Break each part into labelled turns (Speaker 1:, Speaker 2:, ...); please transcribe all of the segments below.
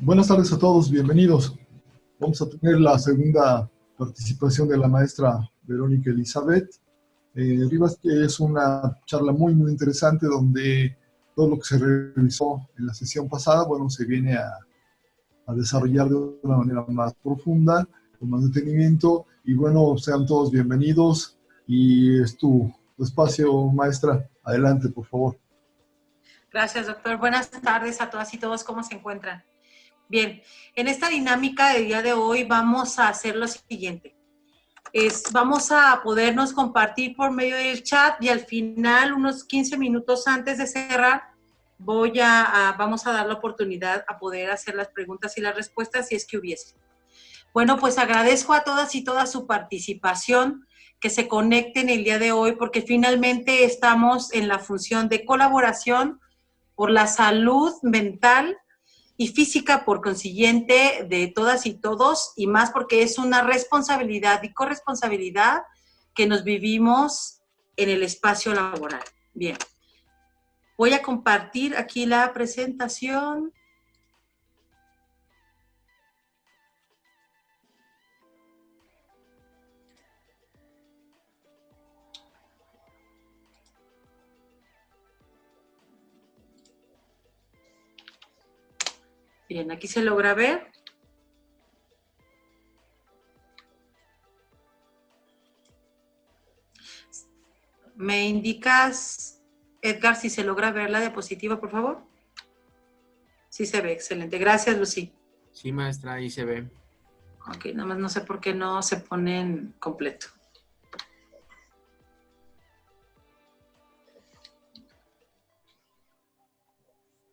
Speaker 1: Buenas tardes a todos, bienvenidos. Vamos a tener la segunda participación de la maestra Verónica Elizabeth Rivas, que es una charla muy interesante donde todo lo que se revisó en la sesión pasada, bueno, se viene a desarrollar de una manera más profunda, con más detenimiento, y bueno, sean todos bienvenidos, y es tu espacio, maestra. Adelante, por favor.
Speaker 2: Gracias, doctor. Buenas tardes a todas y todos. ¿Cómo se encuentran? Bien, en esta dinámica del día de hoy vamos a hacer lo siguiente. Vamos a podernos compartir por medio del chat y al final, unos 15 minutos antes de cerrar, vamos a dar la oportunidad a poder hacer las preguntas y las respuestas si es que hubiese. Bueno, pues agradezco a todas y todas su participación, que se conecten el día de hoy, porque finalmente estamos en la función de colaboración por la salud mental y física, por consiguiente, de todas y todos, y más porque es una responsabilidad y corresponsabilidad que nos vivimos en el espacio laboral. Bien, voy a compartir aquí la presentación. Bien, aquí se logra ver. ¿Me indicas, Edgar, si se logra ver la diapositiva, por favor? Sí se ve, excelente. Gracias, Lucy.
Speaker 3: Sí, maestra, ahí se ve.
Speaker 2: Ok, nada más no sé por qué no se pone en completo.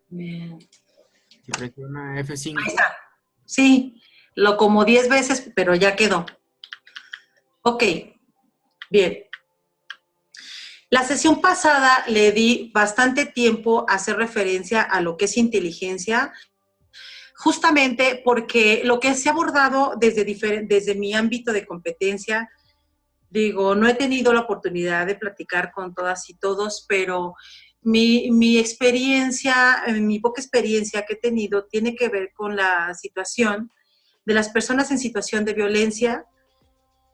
Speaker 2: Bien.
Speaker 3: Si presiona F5.
Speaker 2: Ahí está. Sí, lo como 10 veces, pero ya quedó. Ok, bien. La sesión pasada le di bastante tiempo a hacer referencia a lo que es inteligencia, justamente porque lo que se ha abordado desde mi ámbito de competencia, digo, no he tenido la oportunidad de platicar con todas y todos, pero mi experiencia, mi poca experiencia que he tenido tiene que ver con la situación de las personas en situación de violencia,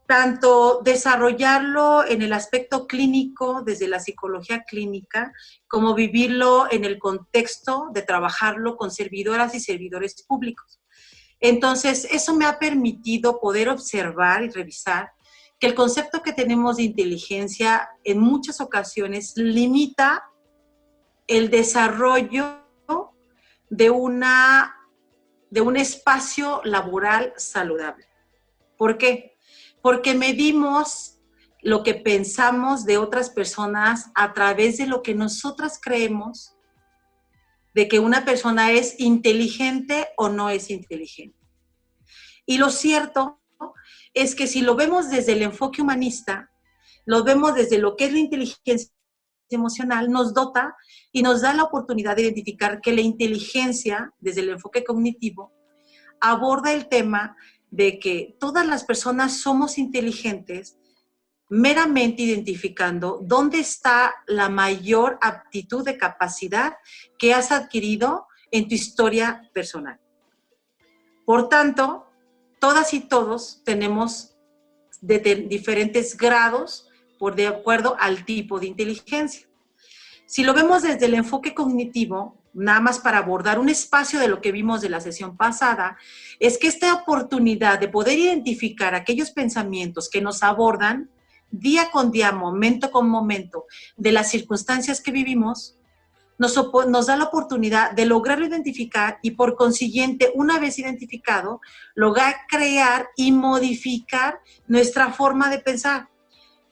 Speaker 2: tanto desarrollarlo en el aspecto clínico, desde la psicología clínica, como vivirlo en el contexto de trabajarlo con servidoras y servidores públicos. Entonces, eso me ha permitido poder observar y revisar que el concepto que tenemos de inteligencia en muchas ocasiones limita el desarrollo de un espacio laboral saludable. ¿Por qué? Porque medimos lo que pensamos de otras personas a través de lo que nosotras creemos de que una persona es inteligente o no es inteligente. Y lo cierto es que si lo vemos desde el enfoque humanista, lo vemos desde lo que es la inteligencia emocional, nos dota y nos da la oportunidad de identificar que la inteligencia, desde el enfoque cognitivo, aborda el tema de que todas las personas somos inteligentes, meramente identificando dónde está la mayor aptitud de capacidad que has adquirido en tu historia personal. Por tanto, todas y todos tenemos diferentes grados de acuerdo al tipo de inteligencia. Si lo vemos desde el enfoque cognitivo, nada más para abordar un espacio de lo que vimos de la sesión pasada, es que esta oportunidad de poder identificar aquellos pensamientos que nos abordan día con día, momento con momento, de las circunstancias que vivimos, nos da la oportunidad de lograrlo identificar y por consiguiente, una vez identificado, lograr crear y modificar nuestra forma de pensar.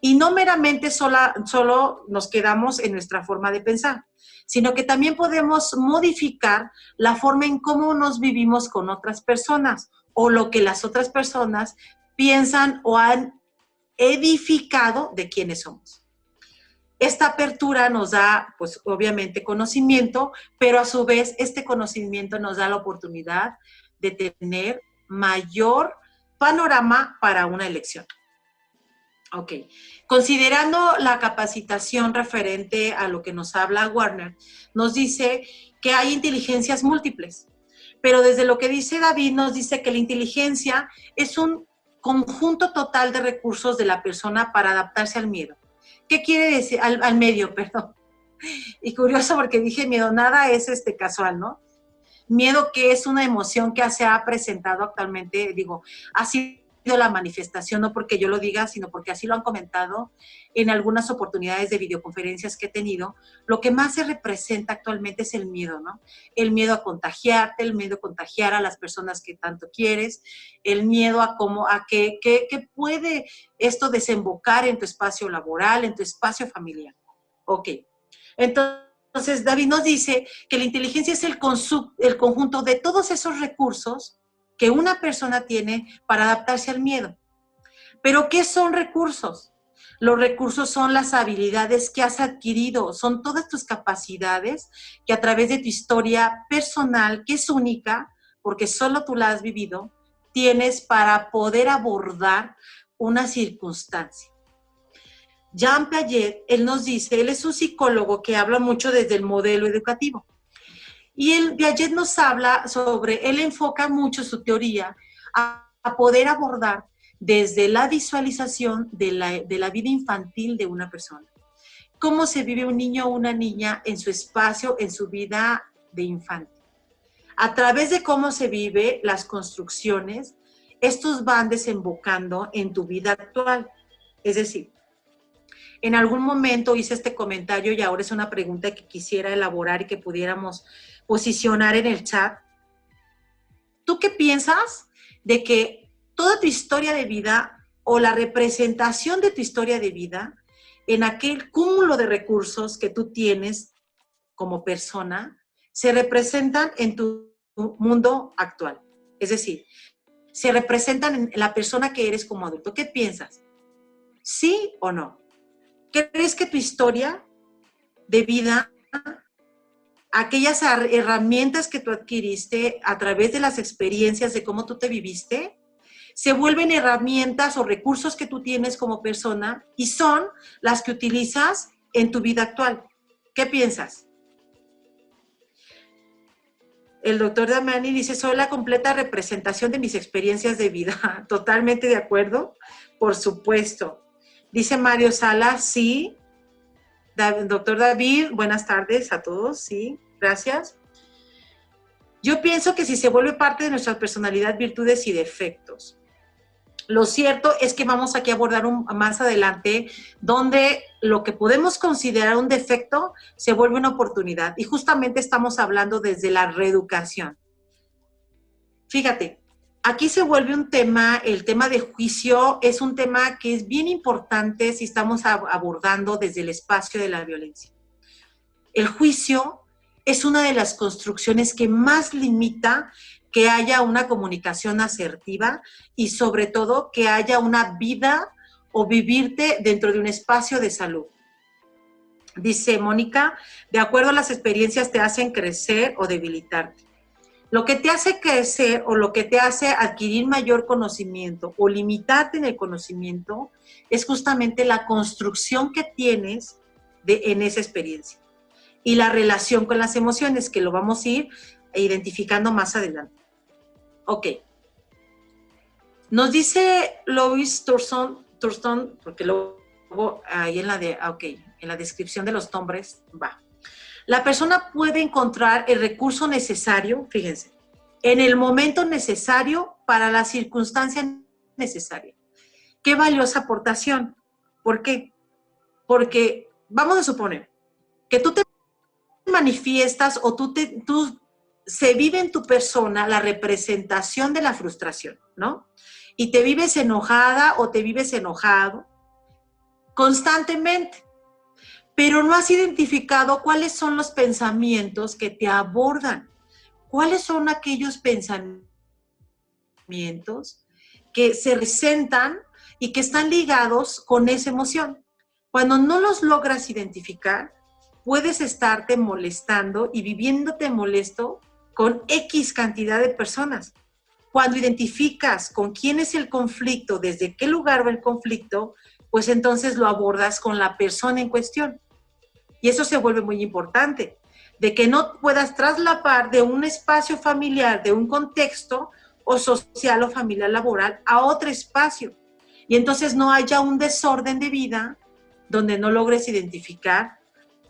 Speaker 2: Y no meramente solo nos quedamos en nuestra forma de pensar, sino que también podemos modificar la forma en cómo nos vivimos con otras personas o lo que las otras personas piensan o han edificado de quiénes somos. Esta apertura nos da, pues obviamente, conocimiento, pero a su vez este conocimiento nos da la oportunidad de tener mayor panorama para una elección. Ok, considerando la capacitación referente a lo que nos habla Warner, nos dice que hay inteligencias múltiples, Pero desde lo que dice David, nos dice que la inteligencia es un conjunto total de recursos de la persona para adaptarse al miedo. ¿Qué quiere decir? Al medio, perdón. Y curioso porque dije miedo, nada es casual, ¿no? Miedo, que es una emoción que se ha presentado actualmente, digo, ha sido la manifestación, no porque yo lo diga, sino porque así lo han comentado en algunas oportunidades de videoconferencias que he tenido. Lo que más se representa actualmente es el miedo, ¿no? El miedo a contagiarte, el miedo a contagiar a las personas que tanto quieres, el miedo a que puede esto desembocar en tu espacio laboral, en tu espacio familiar. Ok, entonces David nos dice que la inteligencia es el conjunto de todos esos recursos que una persona tiene para adaptarse al miedo. ¿Pero qué son recursos? Los recursos son las habilidades que has adquirido, son todas tus capacidades que a través de tu historia personal, que es única, porque solo tú la has vivido, tienes para poder abordar una circunstancia. Jean Piaget, él nos dice, él es un psicólogo que habla mucho desde el modelo educativo. Y Piaget nos habla sobre, él enfoca mucho su teoría a poder abordar desde la visualización de la vida infantil de una persona. Cómo se vive un niño o una niña en su espacio, en su vida de infante. A través de cómo se vive las construcciones, estos van desembocando en tu vida actual. Es decir, en algún momento hice este comentario y ahora es una pregunta que quisiera elaborar y que pudiéramos posicionar en el chat. ¿Tú qué piensas de que toda tu historia de vida o la representación de tu historia de vida en aquel cúmulo de recursos que tú tienes como persona se representan en tu mundo actual? Es decir, se representan en la persona que eres como adulto. ¿Qué piensas? ¿Sí o no? ¿Crees que tu historia de vida, aquellas herramientas que tú adquiriste a través de las experiencias de cómo tú te viviste, se vuelven herramientas o recursos que tú tienes como persona y son las que utilizas en tu vida actual? ¿Qué piensas? El doctor Damiani dice, soy la completa representación de mis experiencias de vida. Totalmente de acuerdo, por supuesto. Dice Mario Salas, sí. Doctor David, buenas tardes a todos, sí, gracias. Yo pienso que si se vuelve parte de nuestra personalidad, virtudes y defectos. Lo cierto es que vamos aquí a abordar más adelante donde lo que podemos considerar un defecto se vuelve una oportunidad. Y justamente estamos hablando desde la reeducación. Fíjate, aquí se vuelve un tema, el tema de juicio es un tema que es bien importante si estamos abordando desde el espacio de la violencia. El juicio es una de las construcciones que más limita que haya una comunicación asertiva y sobre todo que haya una vida o vivirte dentro de un espacio de salud. Dice Mónica, de acuerdo a las experiencias te hacen crecer o debilitarte. Lo que te hace crecer o lo que te hace adquirir mayor conocimiento o limitarte en el conocimiento es justamente la construcción que tienes en esa experiencia y la relación con las emociones, que lo vamos a ir identificando más adelante. Ok. Nos dice Louis Thurston, porque luego ahí en la descripción de los nombres va. La persona puede encontrar el recurso necesario, fíjense, en el momento necesario para la circunstancia necesaria. Qué valiosa aportación. ¿Por qué? Porque vamos a suponer que tú te manifiestas o se vive en tu persona la representación de la frustración, ¿no? Y te vives enojada o te vives enojado constantemente, pero no has identificado cuáles son los pensamientos que te abordan. ¿Cuáles son aquellos pensamientos que se representan y que están ligados con esa emoción? Cuando no los logras identificar, puedes estarte molestando y viviéndote molesto con X cantidad de personas. Cuando identificas con quién es el conflicto, desde qué lugar va el conflicto, pues entonces lo abordas con la persona en cuestión. Y eso se vuelve muy importante. de que no puedas traslapar de un espacio familiar, de un contexto o social o familiar laboral a otro espacio. Y entonces no haya un desorden de vida donde no logres identificar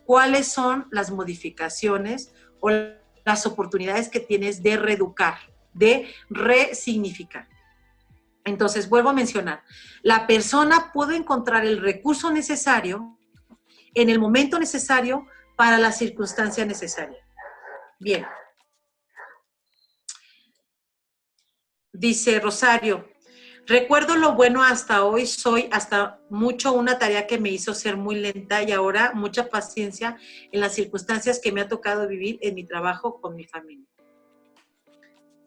Speaker 2: cuáles son las modificaciones o las oportunidades que tienes de reeducar, de resignificar. Entonces, vuelvo a mencionar, la persona puede encontrar el recurso necesario en el momento necesario para la circunstancia necesaria. Bien. Dice Rosario, recuerdo lo bueno hasta hoy, soy hasta mucho una tarea que me hizo ser muy lenta y ahora mucha paciencia en las circunstancias que me ha tocado vivir en mi trabajo con mi familia.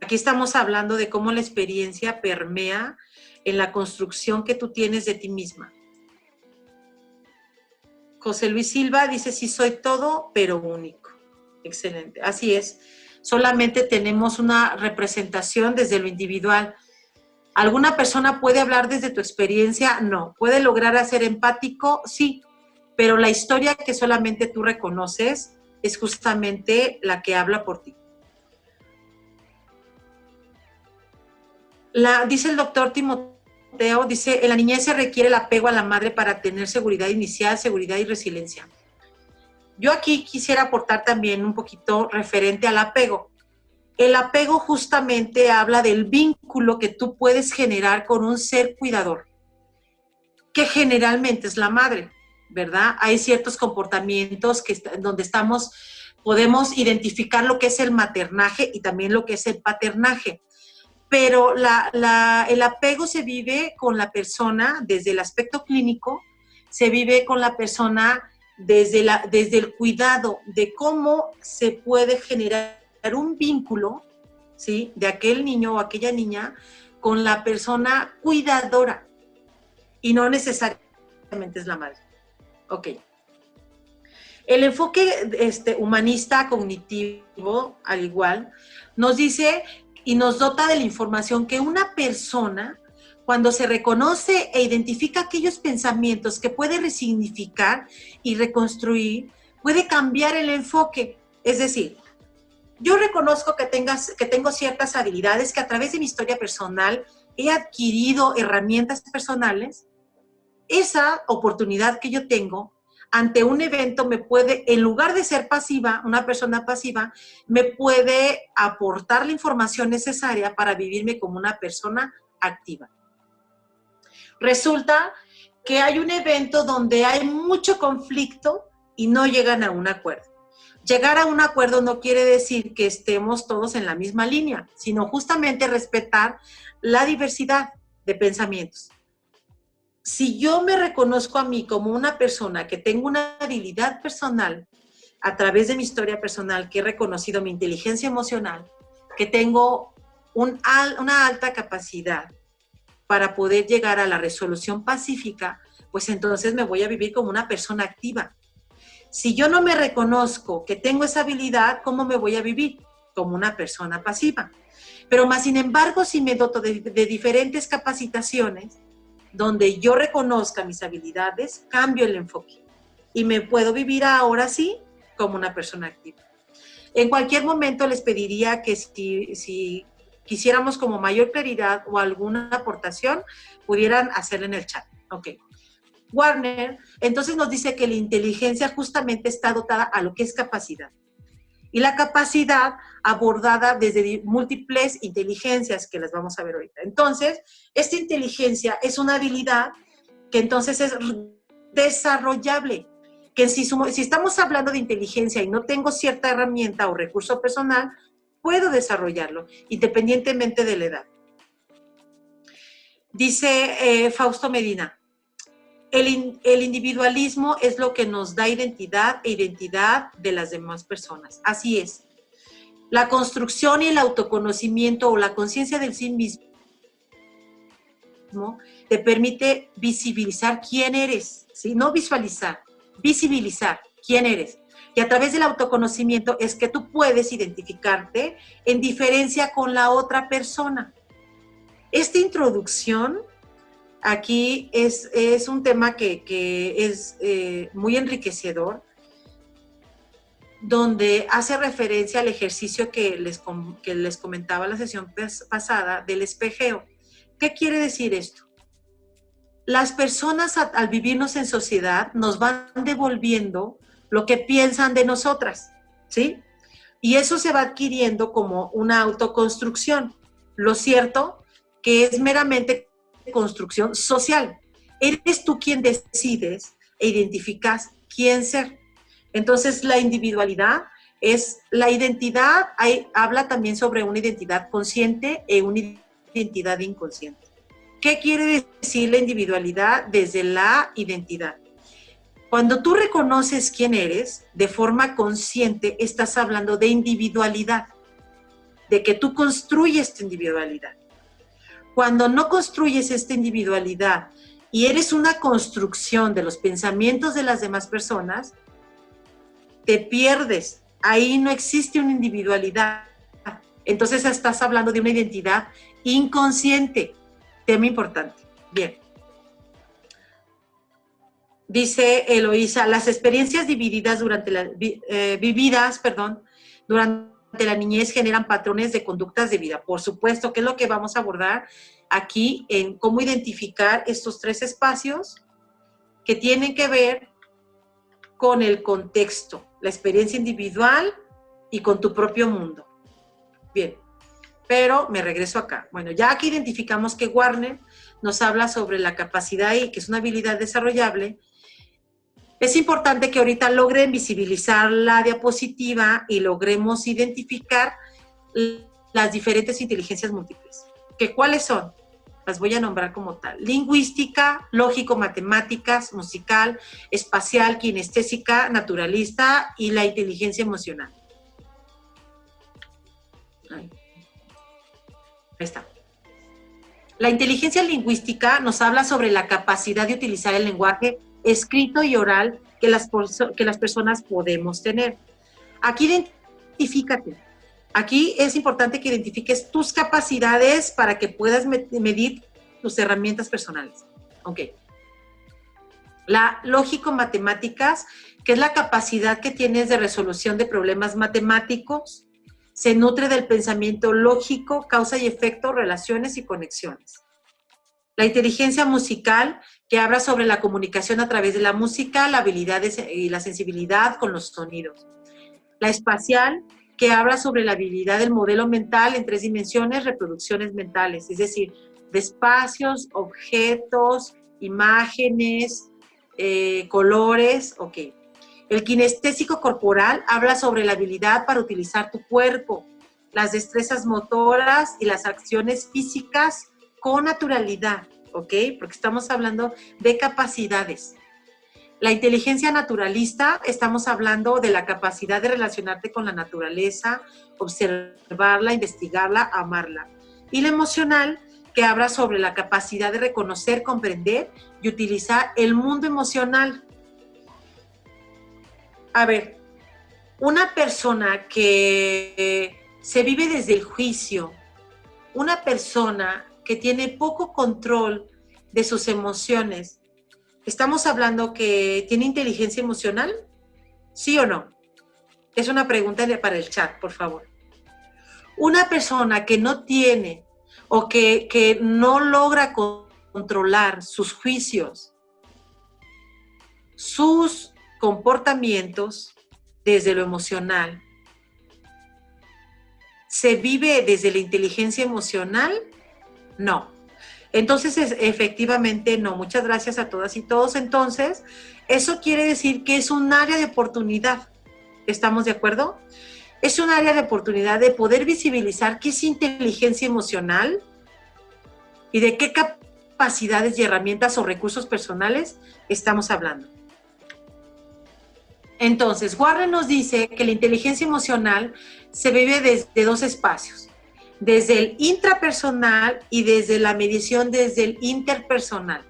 Speaker 2: Aquí estamos hablando de cómo la experiencia permea en la construcción que tú tienes de ti misma. José Luis Silva dice, sí soy todo, pero único. Excelente, así es. Solamente tenemos una representación desde lo individual. ¿Alguna persona puede hablar desde tu experiencia? No. ¿Puede lograr ser empático? Sí. Pero la historia que solamente tú reconoces es justamente la que habla por ti. Dice el doctor Timoteo, dice, en la niñez se requiere el apego a la madre para tener seguridad inicial, seguridad y resiliencia. Yo aquí quisiera aportar también un poquito referente al apego. El apego justamente habla del vínculo que tú puedes generar con un ser cuidador, que generalmente es la madre, ¿verdad? Hay ciertos comportamientos donde podemos identificar lo que es el maternaje y también lo que es el paternaje. Pero el apego se vive con la persona desde el aspecto clínico, se vive con la persona desde el cuidado de cómo se puede generar un vínculo, ¿sí?, de aquel niño o aquella niña con la persona cuidadora y no necesariamente es la madre. Ok. El enfoque humanista cognitivo, al igual, nos dice y nos dota de la información que una persona, cuando se reconoce e identifica aquellos pensamientos que puede resignificar y reconstruir, puede cambiar el enfoque. Es decir, yo reconozco que tengo ciertas habilidades que a través de mi historia personal he adquirido herramientas personales. Esa oportunidad que yo tengo ante un evento me puede, en lugar de ser pasiva, una persona pasiva, me puede aportar la información necesaria para vivirme como una persona activa. Resulta que hay un evento donde hay mucho conflicto y no llegan a un acuerdo. Llegar a un acuerdo no quiere decir que estemos todos en la misma línea, sino justamente respetar la diversidad de pensamientos. Si yo me reconozco a mí como una persona que tengo una habilidad personal a través de mi historia personal, que he reconocido mi inteligencia emocional, que tengo una alta capacidad para poder llegar a la resolución pacífica, pues entonces me voy a vivir como una persona activa. Si yo no me reconozco que tengo esa habilidad, ¿cómo me voy a vivir? Como una persona pasiva. Pero más sin embargo, si me doto de diferentes capacitaciones, donde yo reconozca mis habilidades, cambio el enfoque y me puedo vivir ahora sí como una persona activa. En cualquier momento les pediría que si quisiéramos como mayor claridad o alguna aportación, pudieran hacerla en el chat. Ok. Warner, entonces nos dice que la inteligencia justamente está dotada a lo que es capacidad. Y la capacidad abordada desde múltiples inteligencias que las vamos a ver ahorita. Entonces, esta inteligencia es una habilidad que entonces es desarrollable. Que si estamos hablando de inteligencia y no tengo cierta herramienta o recurso personal, puedo desarrollarlo, independientemente de la edad. Dice Fausto Medina, el individualismo es lo que nos da identidad e identidad de las demás personas. Así es. La construcción y el autoconocimiento o la conciencia del sí mismo te permite visibilizar quién eres, ¿sí? No visualizar, visibilizar quién eres. Y a través del autoconocimiento es que tú puedes identificarte en diferencia con la otra persona. Esta introducción aquí es un tema que es muy enriquecedor, donde hace referencia al ejercicio que les comentaba la sesión pasada del espejeo. ¿Qué quiere decir esto? Las personas al vivirnos en sociedad nos van devolviendo lo que piensan de nosotras, ¿sí? Y eso se va adquiriendo como una autoconstrucción. Lo cierto que es meramente construcción social. Eres tú quien decides e identificas quién ser. Entonces, la individualidad es la identidad, habla también sobre una identidad consciente y una identidad inconsciente. ¿Qué quiere decir la individualidad desde la identidad? Cuando tú reconoces quién eres, de forma consciente, estás hablando de individualidad, de que tú construyes tu individualidad. Cuando no construyes esta individualidad y eres una construcción de los pensamientos de las demás personas, te pierdes. Ahí no existe una individualidad. Entonces estás hablando de una identidad inconsciente. Tema importante. Bien. Dice Eloísa, las experiencias vividas durante la niñez generan patrones de conductas de vida. Por supuesto, que es lo que vamos a abordar aquí en cómo identificar estos 3 espacios que tienen que ver con el contexto, la experiencia individual y con tu propio mundo. Bien, pero me regreso acá. Bueno, ya aquí identificamos que Warner nos habla sobre la capacidad y que es una habilidad desarrollable. Es importante que ahorita logren visibilizar la diapositiva y logremos identificar las diferentes inteligencias múltiples. ¿Cuáles son? Las voy a nombrar como tal: lingüística, lógico-matemáticas, musical, espacial, kinestésica, naturalista y la inteligencia emocional. Ahí está. La inteligencia lingüística nos habla sobre la capacidad de utilizar el lenguaje escrito y oral que las personas podemos tener. Aquí identifícate. Aquí es importante que identifiques tus capacidades para que puedas medir tus herramientas personales. Ok. La lógico-matemáticas, que es la capacidad que tienes de resolución de problemas matemáticos, se nutre del pensamiento lógico, causa y efecto, relaciones y conexiones. La inteligencia musical, que habla sobre la comunicación a través de la música, la habilidad y la sensibilidad con los sonidos. La espacial, que habla sobre la habilidad del modelo mental en 3 dimensiones, reproducciones mentales, es decir, de espacios, objetos, imágenes, colores, ok. El kinestésico corporal habla sobre la habilidad para utilizar tu cuerpo, las destrezas motoras y las acciones físicas con naturalidad, ¿ok? Porque estamos hablando de capacidades. La inteligencia naturalista, estamos hablando de la capacidad de relacionarte con la naturaleza, observarla, investigarla, amarla. Y la emocional, que habla sobre la capacidad de reconocer, comprender y utilizar el mundo emocional. A ver, una persona que se vive desde el juicio, una persona que tiene poco control de sus emociones, ¿estamos hablando que tiene inteligencia emocional? ¿Sí o no? Es una pregunta para el chat, por favor. Una persona que no tiene o que no logra controlar sus juicios, sus comportamientos desde lo emocional, ¿se vive desde la inteligencia emocional? No. Entonces, efectivamente, no. Muchas gracias a todas y todos. Entonces, eso quiere decir que es un área de oportunidad. ¿Estamos de acuerdo? Es un área de oportunidad de poder visibilizar qué es inteligencia emocional y de qué capacidades y herramientas o recursos personales estamos hablando. Entonces, Warren nos dice que la inteligencia emocional se vive desde 2 espacios: desde el intrapersonal y desde la mediación desde el interpersonal.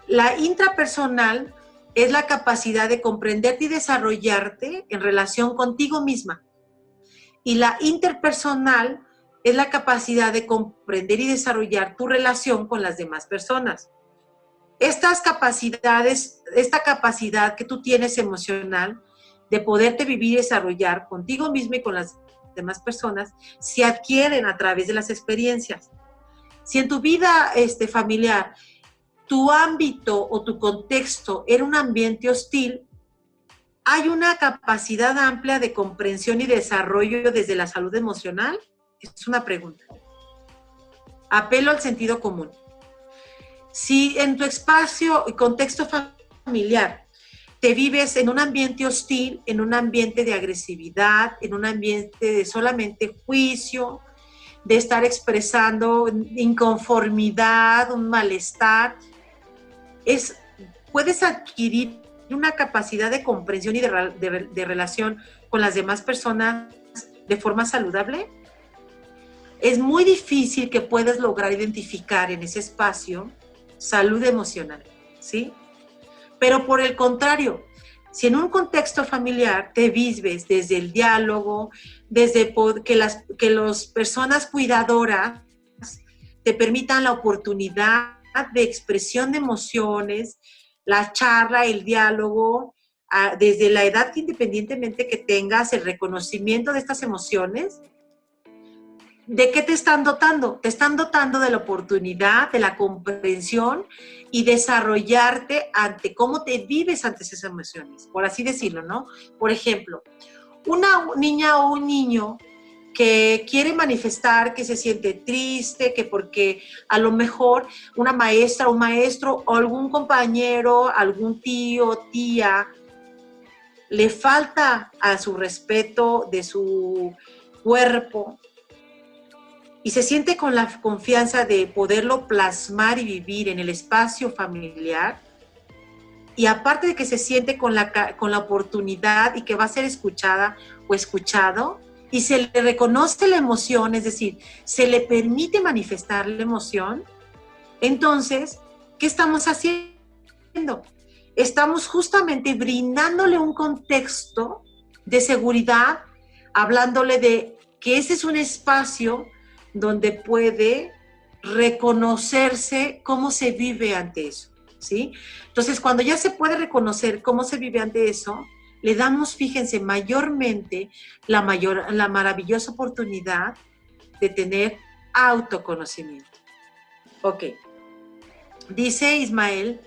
Speaker 2: La intrapersonal es la capacidad de comprenderte y desarrollarte en relación contigo misma. Y la interpersonal es la capacidad de comprender y desarrollar tu relación con las demás personas. Estas capacidades, esta capacidad que tú tienes emocional, de poderte vivir y desarrollar contigo mismo y con las demás personas, se adquieren a través de las experiencias. Si en tu vida familiar tu ámbito o tu contexto era un ambiente hostil, ¿hay una capacidad amplia de comprensión y desarrollo desde la salud emocional? Es una pregunta. Apelo al sentido común. Si en tu espacio y contexto familiar te vives en un ambiente hostil, en un ambiente de agresividad, en un ambiente de solamente juicio, de estar expresando inconformidad, un malestar, puedes adquirir una capacidad de comprensión y de relación con las demás personas de forma saludable. Es muy difícil que puedas lograr identificar en ese espacio salud emocional, ¿sí? Pero por el contrario, si en un contexto familiar te vives desde el diálogo, desde que las personas cuidadoras te permitan la oportunidad de expresión de emociones, la charla, el diálogo, desde la edad que independientemente que tengas, el reconocimiento de estas emociones, ¿de qué te están dotando? Te están dotando de la oportunidad, de la comprensión y desarrollarte ante cómo te vives ante esas emociones, por así decirlo, ¿no? Por ejemplo, una niña o un niño que quiere manifestar que se siente triste, que porque a lo mejor una maestra o un maestro o algún compañero, algún tío o tía le falta a su respeto de su cuerpo, y se siente con la confianza de poderlo plasmar y vivir en el espacio familiar, y aparte de que se siente con la oportunidad y que va a ser escuchada o escuchado, y se le reconoce la emoción, es decir, se le permite manifestar la emoción, entonces, ¿qué estamos haciendo? Estamos justamente brindándole un contexto de seguridad, hablándole de que ese es un espacio donde puede reconocerse cómo se vive ante eso, ¿sí? Entonces, cuando ya se puede reconocer cómo se vive ante eso, le damos, fíjense, mayormente la maravillosa oportunidad de tener autoconocimiento. Ok. Dice Ismael,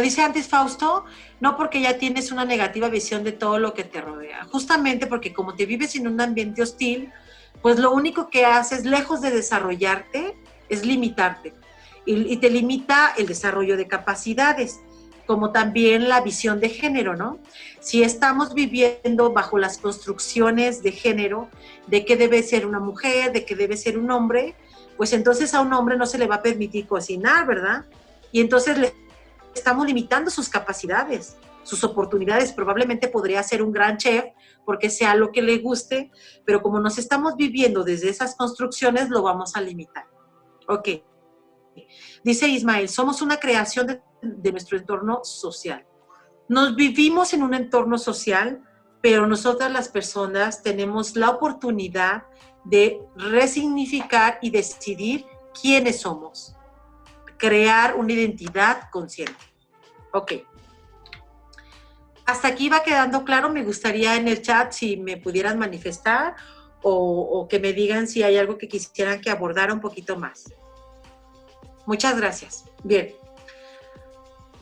Speaker 2: dice antes Fausto, no porque ya tienes una negativa visión de todo lo que te rodea, justamente porque como te vives en un ambiente hostil, pues lo único que haces, lejos de desarrollarte, es limitarte. Y te limita el desarrollo de capacidades, como también la visión de género, ¿no? Si estamos viviendo bajo las construcciones de género, de qué debe ser una mujer, de qué debe ser un hombre, pues entonces a un hombre no se le va a permitir cocinar, ¿verdad? Y entonces le estamos limitando sus capacidades, sus oportunidades. Probablemente podría ser un gran chef porque sea lo que le guste, pero como nos estamos viviendo desde esas construcciones, lo vamos a limitar. Ok. Dice Ismael, somos una creación de nuestro entorno social. Nos vivimos en un entorno social, pero nosotras las personas tenemos la oportunidad de resignificar y decidir quiénes somos. Crear una identidad consciente. Ok. Hasta aquí va quedando claro. Me gustaría en el chat si me pudieran manifestar o que me digan si hay algo que quisieran que abordara un poquito más. Muchas gracias. Bien.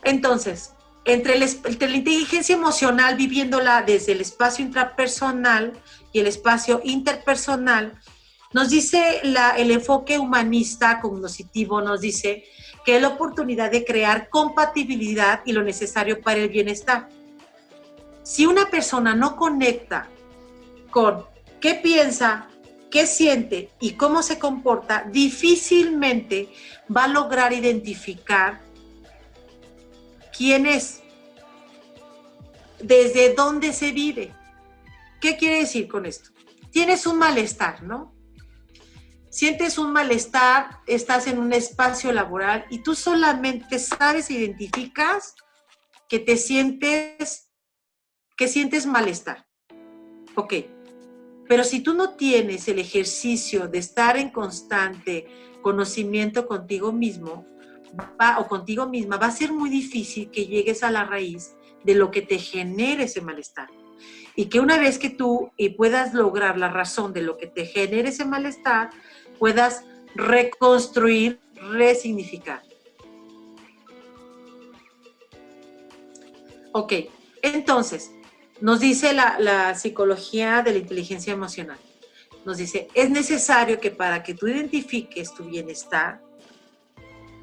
Speaker 2: Entonces, entre la inteligencia emocional, viviéndola desde el espacio intrapersonal y el espacio interpersonal, nos dice el enfoque humanista cognitivo, nos dice que es la oportunidad de crear compatibilidad y lo necesario para el bienestar. Si una persona no conecta con qué piensa, qué siente y cómo se comporta, difícilmente va a lograr identificar quién es, desde dónde se vive. ¿Qué quiere decir con esto? Tienes un malestar, ¿no? Sientes un malestar, estás en un espacio laboral y tú solamente sabes, identificas que sientes malestar. Ok. Pero si tú no tienes el ejercicio de estar en constante conocimiento contigo mismo o contigo misma, va a ser muy difícil que llegues a la raíz de lo que te genera ese malestar. Y que una vez que tú puedas lograr la razón de lo que te genera ese malestar, puedas reconstruir, resignificar. Ok, entonces, nos dice la psicología de la inteligencia emocional. Nos dice, es necesario que para que tú identifiques tu bienestar,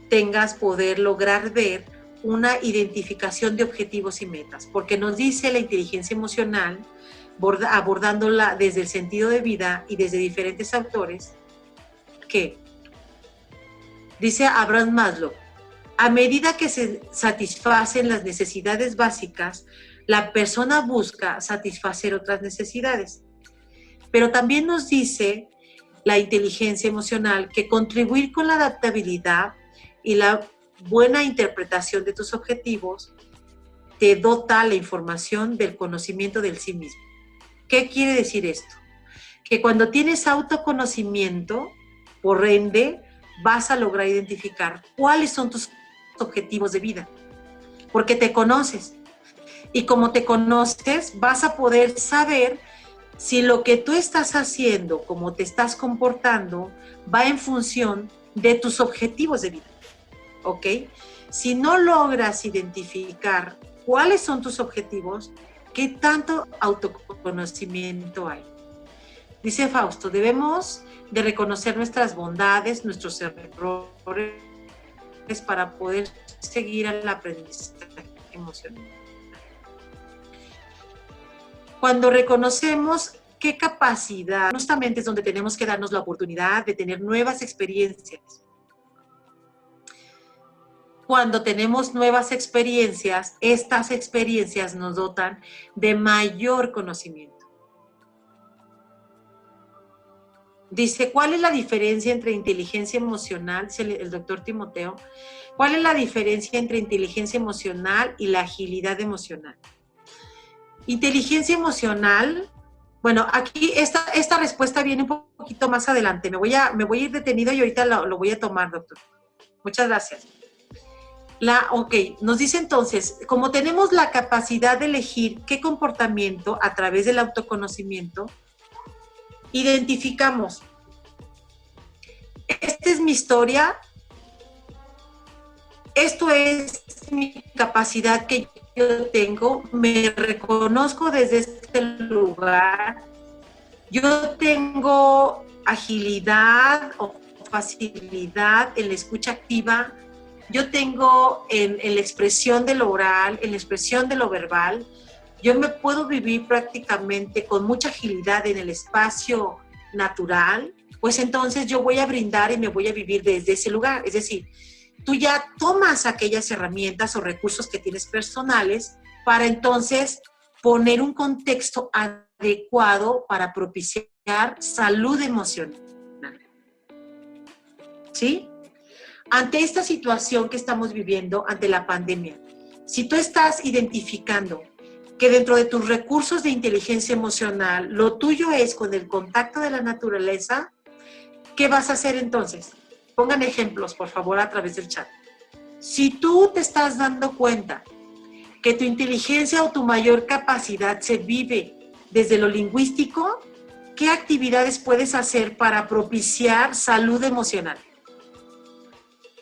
Speaker 2: tengas poder lograr ver una identificación de objetivos y metas, porque nos dice la inteligencia emocional, abordándola desde el sentido de vida y desde diferentes autores, que dice Abraham Maslow, a medida que se satisfacen las necesidades básicas, la persona busca satisfacer otras necesidades. Pero también nos dice la inteligencia emocional que contribuir con la adaptabilidad y la buena interpretación de tus objetivos te dota la información del conocimiento del sí mismo. ¿Qué quiere decir esto? Que cuando tienes autoconocimiento, por ende, vas a lograr identificar cuáles son tus objetivos de vida, porque te conoces. Y como te conoces, vas a poder saber si lo que tú estás haciendo, cómo te estás comportando, va en función de tus objetivos de vida. ¿Ok? Si no logras identificar cuáles son tus objetivos, ¿qué tanto autoconocimiento hay? Dice Fausto, debemos de reconocer nuestras bondades, nuestros errores, para poder seguir al aprendizaje emocional. Cuando reconocemos qué capacidad, justamente es donde tenemos que darnos la oportunidad de tener nuevas experiencias. Cuando tenemos nuevas experiencias, estas experiencias nos dotan de mayor conocimiento. Dice, ¿cuál es la diferencia entre inteligencia emocional? Dice el doctor Timoteo, ¿cuál es la diferencia entre inteligencia emocional y la agilidad emocional? Inteligencia emocional, bueno, aquí esta respuesta viene un poquito más adelante. Me voy a ir detenido y ahorita lo voy a tomar, doctor. Muchas gracias. Ok, nos dice entonces, como tenemos la capacidad de elegir qué comportamiento a través del autoconocimiento, identificamos, esta es mi historia, esto es mi capacidad que yo tengo, me reconozco desde este lugar, yo tengo agilidad o facilidad en la escucha activa, yo tengo en la expresión de lo oral, en la expresión de lo verbal, yo me puedo vivir prácticamente con mucha agilidad en el espacio natural, pues entonces yo voy a brindar y me voy a vivir desde ese lugar. Es decir, tú ya tomas aquellas herramientas o recursos que tienes personales para entonces poner un contexto adecuado para propiciar salud emocional. ¿Sí? Ante esta situación que estamos viviendo, ante la pandemia, si tú estás identificando que dentro de tus recursos de inteligencia emocional, lo tuyo es con el contacto de la naturaleza, ¿qué vas a hacer entonces? Pongan ejemplos, por favor, a través del chat. Si tú te estás dando cuenta que tu inteligencia o tu mayor capacidad se vive desde lo lingüístico, ¿qué actividades puedes hacer para propiciar salud emocional?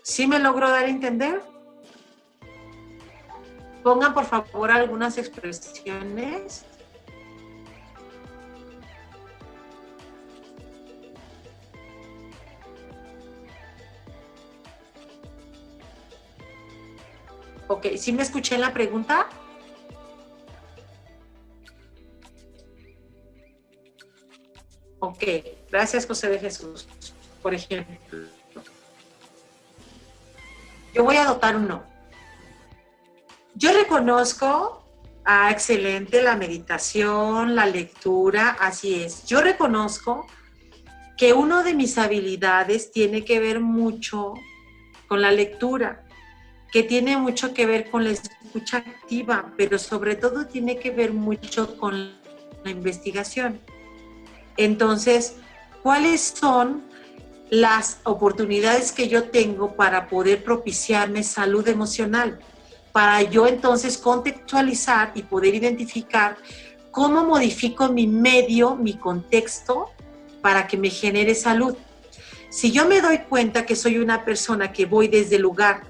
Speaker 2: ¿Sí me logro dar a entender? Pongan, por favor, algunas expresiones. Ok, ¿sí me escuché en la pregunta? Ok, gracias, José de Jesús. Por ejemplo, yo voy a adoptar un no. Yo reconozco, excelente, la meditación, la lectura, así es. Yo reconozco que una de mis habilidades tiene que ver mucho con la lectura, que tiene mucho que ver con la escucha activa, pero sobre todo tiene que ver mucho con la investigación. Entonces, ¿cuáles son las oportunidades que yo tengo para poder propiciarme salud emocional? para yo entonces contextualizar y poder identificar cómo modifico mi medio, mi contexto, para que me genere salud. Si yo me doy cuenta que soy una persona que voy desde el lugar,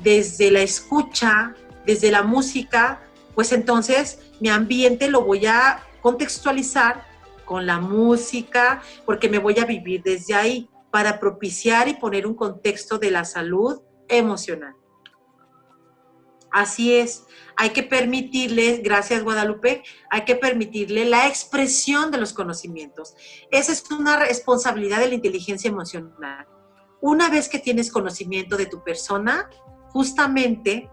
Speaker 2: desde la escucha, desde la música, pues entonces mi ambiente lo voy a contextualizar con la música, porque me voy a vivir desde ahí para propiciar y poner un contexto de la salud emocional. Así es, hay que permitirle, gracias Guadalupe, hay que permitirle la expresión de los conocimientos. Esa es una responsabilidad de la inteligencia emocional. Una vez que tienes conocimiento de tu persona, justamente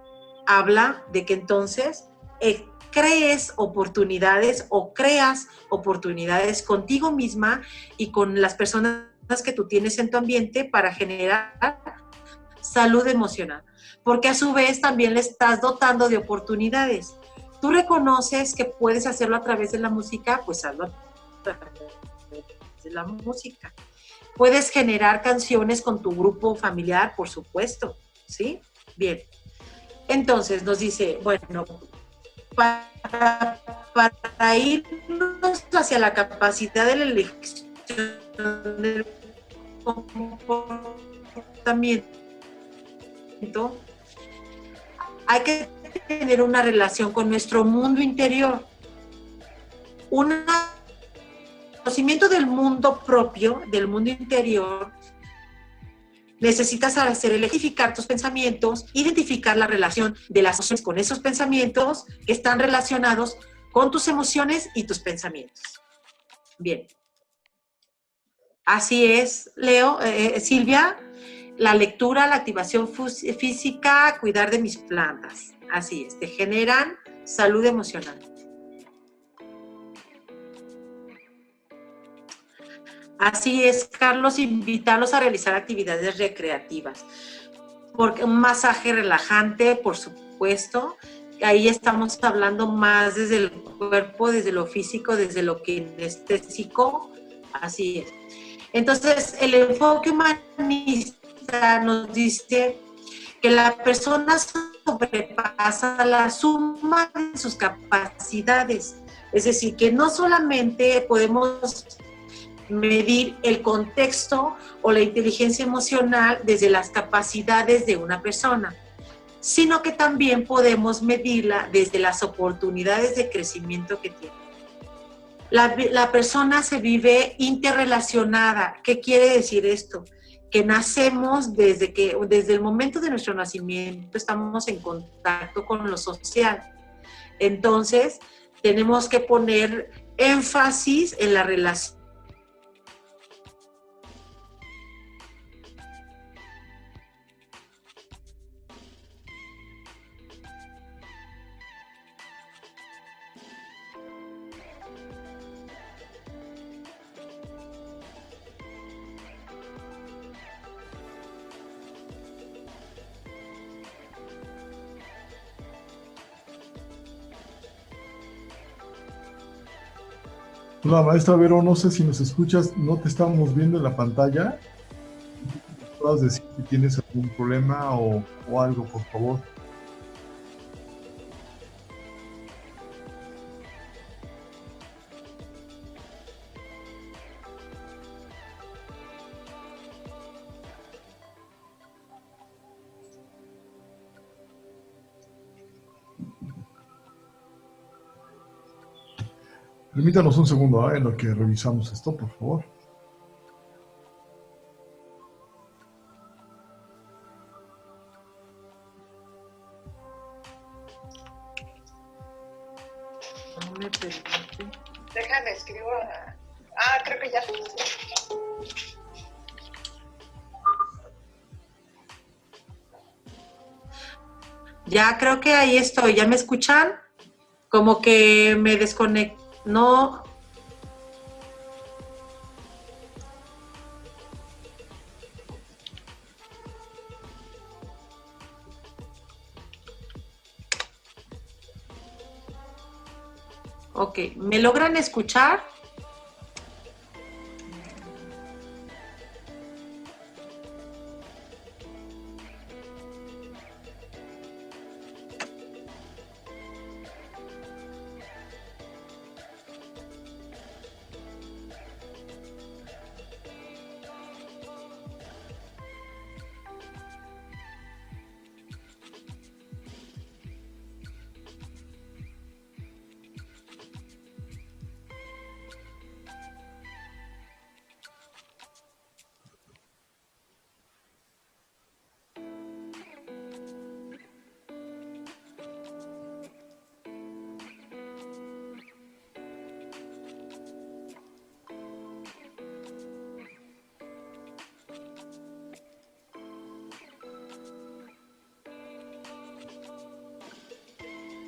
Speaker 2: habla de que entonces crees oportunidades o creas oportunidades contigo misma y con las personas que tú tienes en tu ambiente para generar salud emocional, porque a su vez también le estás dotando de oportunidades. Tú reconoces que puedes hacerlo a través de la música, pues hazlo a través de la música. Puedes generar canciones con tu grupo familiar, por supuesto, ¿sí? Bien. Entonces nos dice, bueno, para irnos hacia la capacidad de la elección del comportamiento, hay que tener una relación con nuestro mundo interior. Un conocimiento del mundo propio, del mundo interior, necesitas hacer identificar tus pensamientos, identificar la relación de las emociones con esos pensamientos que están relacionados con tus emociones y tus pensamientos. Bien. Así es, Leo, Silvia, la lectura, la activación física, cuidar de mis plantas. Así es, te generan salud emocional. Así es, Carlos, invitarlos a realizar actividades recreativas. Porque un masaje relajante, por supuesto, ahí estamos hablando más desde el cuerpo, desde lo físico, desde lo kinestésico, así es. Entonces, el enfoque humanista nos dice que la persona sobrepasa la suma de sus capacidades, es decir, que no solamente podemos medir el contexto o la inteligencia emocional desde las capacidades de una persona, sino que también podemos medirla desde las oportunidades de crecimiento que tiene. La persona se vive interrelacionada. ¿Qué quiere decir esto? Que nacemos desde el momento de nuestro nacimiento estamos en contacto con lo social. Entonces, tenemos que poner énfasis en la relación.
Speaker 1: La maestra Vero, no sé si nos escuchas, no te estamos viendo en la pantalla. ¿Puedes decir si tienes algún problema o algo, por favor? Permítanos un segundo, en lo que revisamos esto, por favor.
Speaker 2: No me permite.
Speaker 4: Déjame, escribo. Creo que ya.
Speaker 2: Ya creo que ahí estoy. ¿Ya me escuchan? Como que me desconecto. No. Ok, ¿me logran escuchar?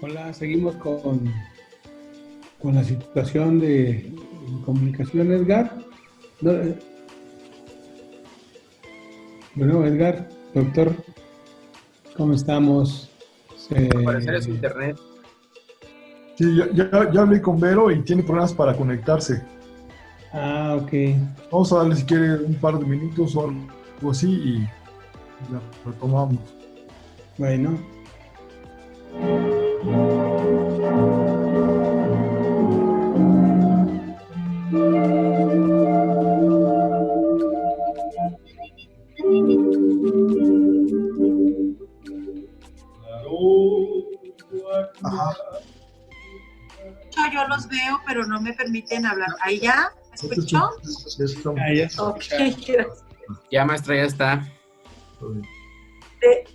Speaker 5: Hola, seguimos con la situación de comunicación, Edgar. No, bueno, Edgar, doctor, ¿cómo estamos?
Speaker 3: Al parecer es internet.
Speaker 1: Sí, ya hablé con Vero y tiene problemas para conectarse.
Speaker 5: Ah, ok.
Speaker 1: Vamos a darle si quiere un par de minutos o algo así y ya retomamos.
Speaker 5: Bueno.
Speaker 1: Ajá.
Speaker 2: Yo los veo, pero no me permiten hablar. ¿Ahí ya? ¿Me escuchó?
Speaker 5: Ah, ya.
Speaker 2: Ok, gracias.
Speaker 3: Ya, maestra, ya está.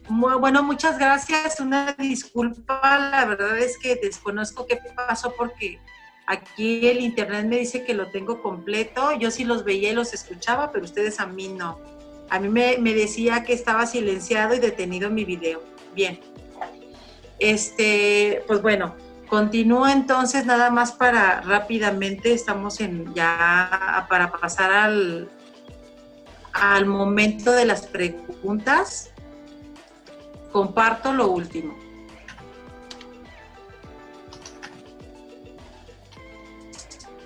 Speaker 2: Bueno, muchas gracias. Una disculpa, la verdad es que desconozco qué pasó porque aquí el internet me dice que lo tengo completo. Yo sí los veía y los escuchaba, pero ustedes a mí no. A mí me decía que estaba silenciado y detenido mi video. Bien. Pues bueno, continúo entonces nada más para rápidamente, estamos ya para pasar al momento de las preguntas. Comparto lo último.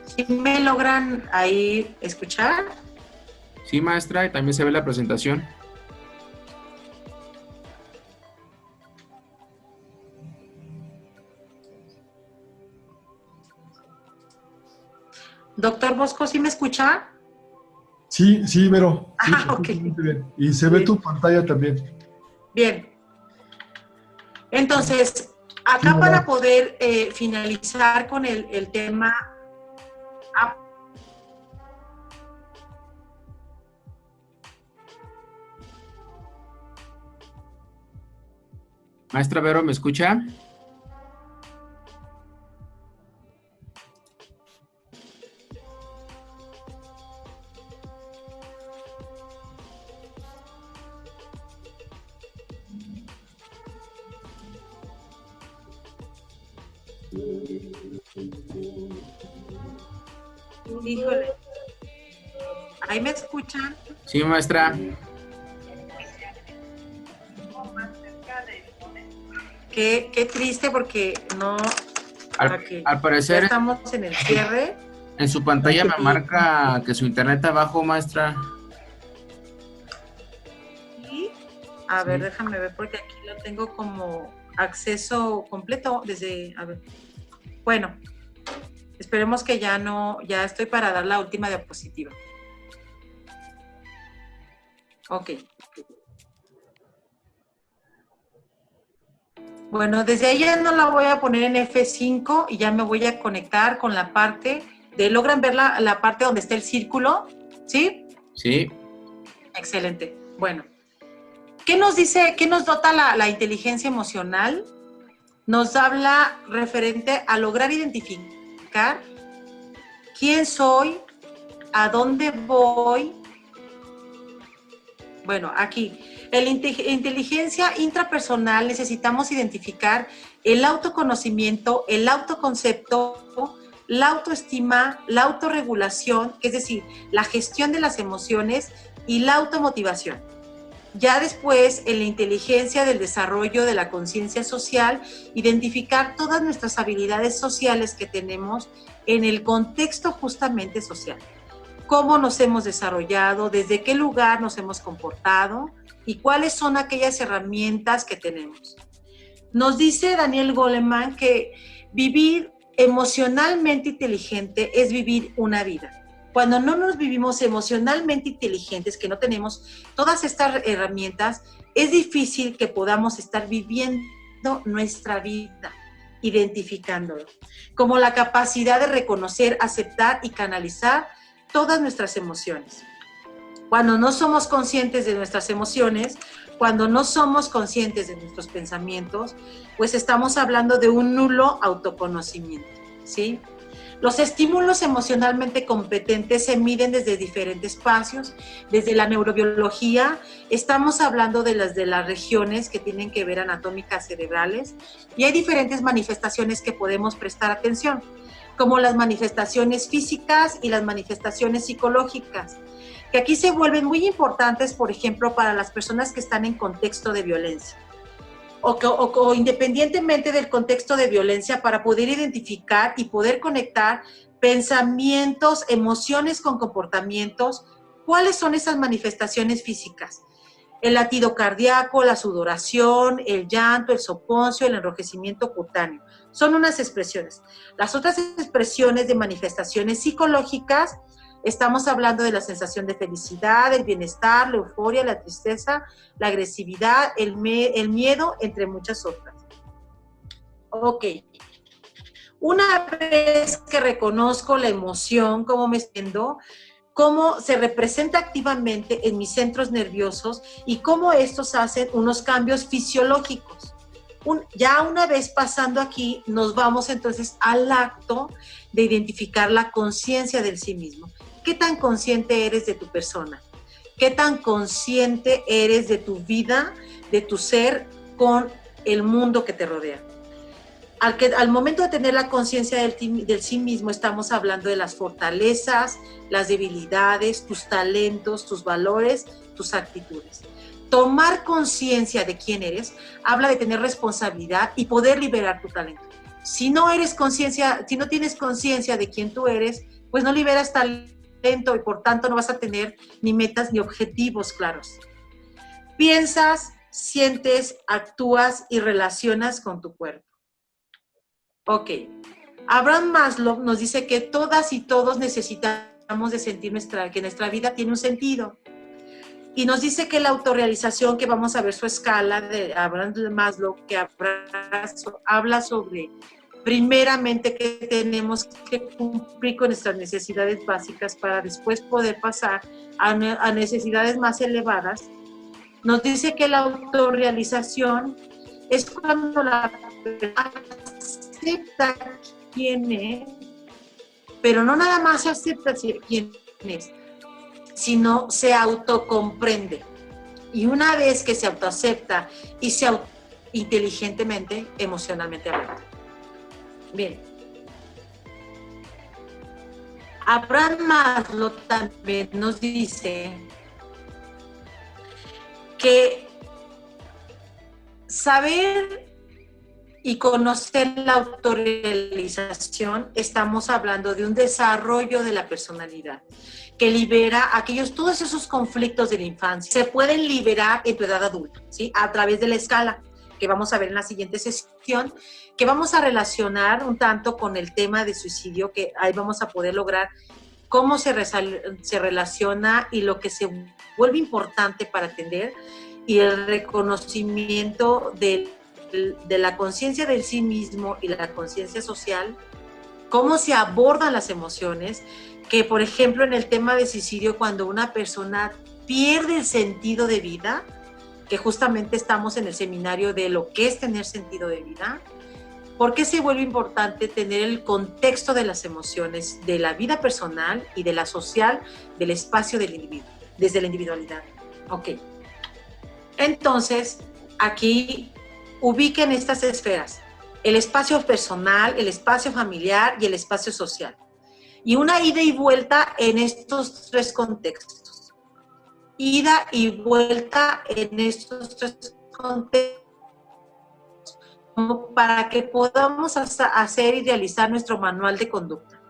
Speaker 2: ¿Sí me logran ahí escuchar?
Speaker 3: Sí, maestra, y también se ve la presentación.
Speaker 2: Doctor Bosco, ¿sí me escucha?
Speaker 1: Sí, Vero. Sí,
Speaker 2: Ah, ok.
Speaker 1: muy bien. Y se ve tu pantalla también.
Speaker 2: Bien. Entonces, acá
Speaker 1: Sí,
Speaker 2: para poder finalizar con el tema...
Speaker 3: Maestra Vero, ¿me escucha?
Speaker 2: Híjole. ¿Ahí me escuchan?
Speaker 3: Sí, maestra.
Speaker 2: Qué triste porque no...
Speaker 3: Al parecer,
Speaker 2: ya estamos en el cierre.
Speaker 3: en su pantalla me marca que su internet abajo, maestra.
Speaker 2: Y, a ver, déjame ver porque aquí lo tengo como acceso completo desde... A ver. Bueno, esperemos que ya estoy para dar la última diapositiva. Ok. Bueno, desde ahí ya no la voy a poner en F5 y ya me voy a conectar con la parte de, ¿logran ver la parte donde está el círculo? ¿Sí?
Speaker 3: Sí.
Speaker 2: Excelente. Bueno, ¿qué nos dice, qué nos dota la inteligencia emocional? Nos habla referente a lograr identificar quién soy, a dónde voy. Bueno, aquí, en inteligencia intrapersonal necesitamos identificar el autoconocimiento, el autoconcepto, la autoestima, la autorregulación, es decir, la gestión de las emociones y la automotivación. Ya después, en la inteligencia del desarrollo de la conciencia social, identificar todas nuestras habilidades sociales que tenemos en el contexto justamente social. Cómo nos hemos desarrollado, desde qué lugar nos hemos comportado y cuáles son aquellas herramientas que tenemos. Nos dice Daniel Goleman que vivir emocionalmente inteligente es vivir una vida. Cuando no nos vivimos emocionalmente inteligentes, que no tenemos todas estas herramientas, es difícil que podamos estar viviendo nuestra vida, identificándolo, como la capacidad de reconocer, aceptar y canalizar todas nuestras emociones. Cuando no somos conscientes de nuestras emociones, cuando no somos conscientes de nuestros pensamientos, pues estamos hablando de un nulo autoconocimiento, ¿sí? Los estímulos emocionalmente competentes se miden desde diferentes espacios. Desde la neurobiología, estamos hablando de las regiones que tienen que ver anatómicas cerebrales, y hay diferentes manifestaciones que podemos prestar atención, como las manifestaciones físicas y las manifestaciones psicológicas, que aquí se vuelven muy importantes, por ejemplo, para las personas que están en contexto de violencia. O independientemente del contexto de violencia, para poder identificar y poder conectar pensamientos, emociones con comportamientos. ¿Cuáles son esas manifestaciones físicas? El latido cardíaco, la sudoración, el llanto, el soponcio, el enrojecimiento cutáneo. Son unas expresiones. Las otras expresiones de manifestaciones psicológicas, estamos hablando de la sensación de felicidad, el bienestar, la euforia, la tristeza, la agresividad, el miedo, entre muchas otras. Ok. Una vez que reconozco la emoción, cómo me siento, cómo se representa activamente en mis centros nerviosos y cómo estos hacen unos cambios fisiológicos. Ya una vez pasando aquí, nos vamos entonces al acto de identificar la conciencia del sí mismo. ¿Qué tan consciente eres de tu persona? ¿Qué tan consciente eres de tu vida, de tu ser con el mundo que te rodea? Al momento de tener la conciencia del sí mismo, estamos hablando de las fortalezas, las debilidades, tus talentos, tus valores, tus actitudes. Tomar conciencia de quién eres habla de tener responsabilidad y poder liberar tu talento. Si no tienes conciencia de quién tú eres, pues no liberas talento y por tanto no vas a tener ni metas ni objetivos claros. Piensas, sientes, actúas y relacionas con tu cuerpo. Ok. Abraham Maslow nos dice que todas y todos necesitamos de sentir que nuestra vida tiene un sentido. Y nos dice que la autorrealización, que vamos a ver su escala de Abraham Maslow, que habla sobre, primeramente, que tenemos que cumplir con nuestras necesidades básicas para después poder pasar a necesidades más elevadas. Nos dice que la autorrealización es cuando la persona acepta quién es, pero no nada más se acepta quién es, sino se autocomprende. Y una vez que se autoacepta y inteligentemente, emocionalmente hablando. Bien. Abraham Maslow también nos dice que saber y conocer la autorrealización, estamos hablando de un desarrollo de la personalidad que libera todos esos conflictos de la infancia. Se pueden liberar en tu edad adulta, ¿sí? A través de la escala que vamos a ver en la siguiente sesión, que vamos a relacionar un tanto con el tema de suicidio, que ahí vamos a poder lograr cómo se relaciona y lo que se vuelve importante para atender, y el reconocimiento de la conciencia del sí mismo y la conciencia social, cómo se abordan las emociones, que por ejemplo en el tema de suicidio, cuando una persona pierde el sentido de vida, que justamente estamos en el seminario de lo que es tener sentido de vida, ¿por qué se vuelve importante tener el contexto de las emociones, de la vida personal y de la social, del espacio del individuo, desde la individualidad? Ok. Entonces, aquí ubiquen estas esferas: el espacio personal, el espacio familiar y el espacio social. Y una ida y vuelta en estos tres contextos. Ida y vuelta en estos tres contextos, como para que podamos hacer y realizar nuestro manual de conducta.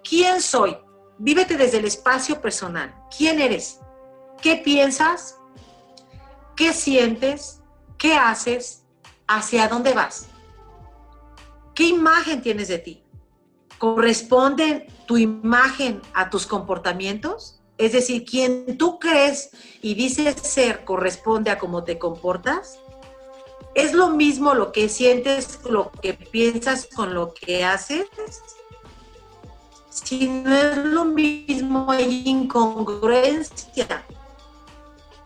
Speaker 2: ¿Quién soy? Vívete desde el espacio personal. ¿Quién eres? ¿Qué piensas? ¿Qué sientes? ¿Qué haces? ¿Hacia dónde vas? ¿Qué imagen tienes de ti? ¿Corresponde tu imagen a tus comportamientos? Es decir, ¿quién tú crees y dices ser corresponde a cómo te comportas? ¿Es lo mismo lo que sientes, lo que piensas con lo que haces? Si no es lo mismo, hay incongruencia.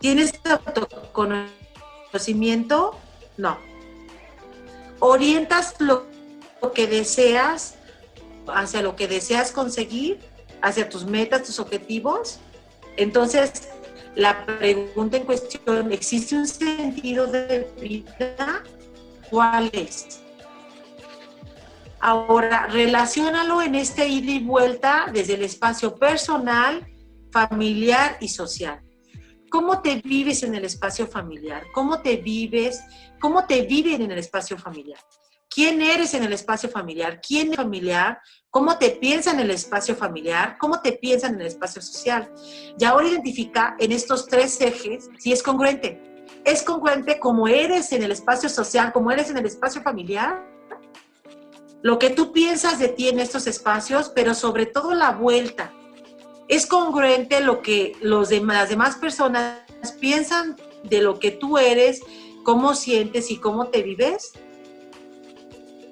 Speaker 2: ¿Tienes autoconocimiento? No. ¿Orientas lo que deseas hacia lo que deseas conseguir, hacia tus metas, tus objetivos. Entonces, la pregunta en cuestión, ¿existe un sentido de vida? ¿Cuál es? Ahora, relaciónalo en este ida y vuelta desde el espacio personal, familiar y social. ¿Cómo te vives en el espacio familiar? ¿Cómo te viven en el espacio familiar? ¿Quién eres en el espacio familiar? ¿Quién es familiar? ¿Cómo te piensan en el espacio familiar? ¿Cómo te piensan en el espacio social? Y ahora identifica en estos tres ejes si es congruente. ¿Es congruente como eres en el espacio social, como eres en el espacio familiar? Lo que tú piensas de ti en estos espacios, pero sobre todo la vuelta. ¿Es congruente lo que las demás personas piensan de lo que tú eres, cómo sientes y cómo te vives?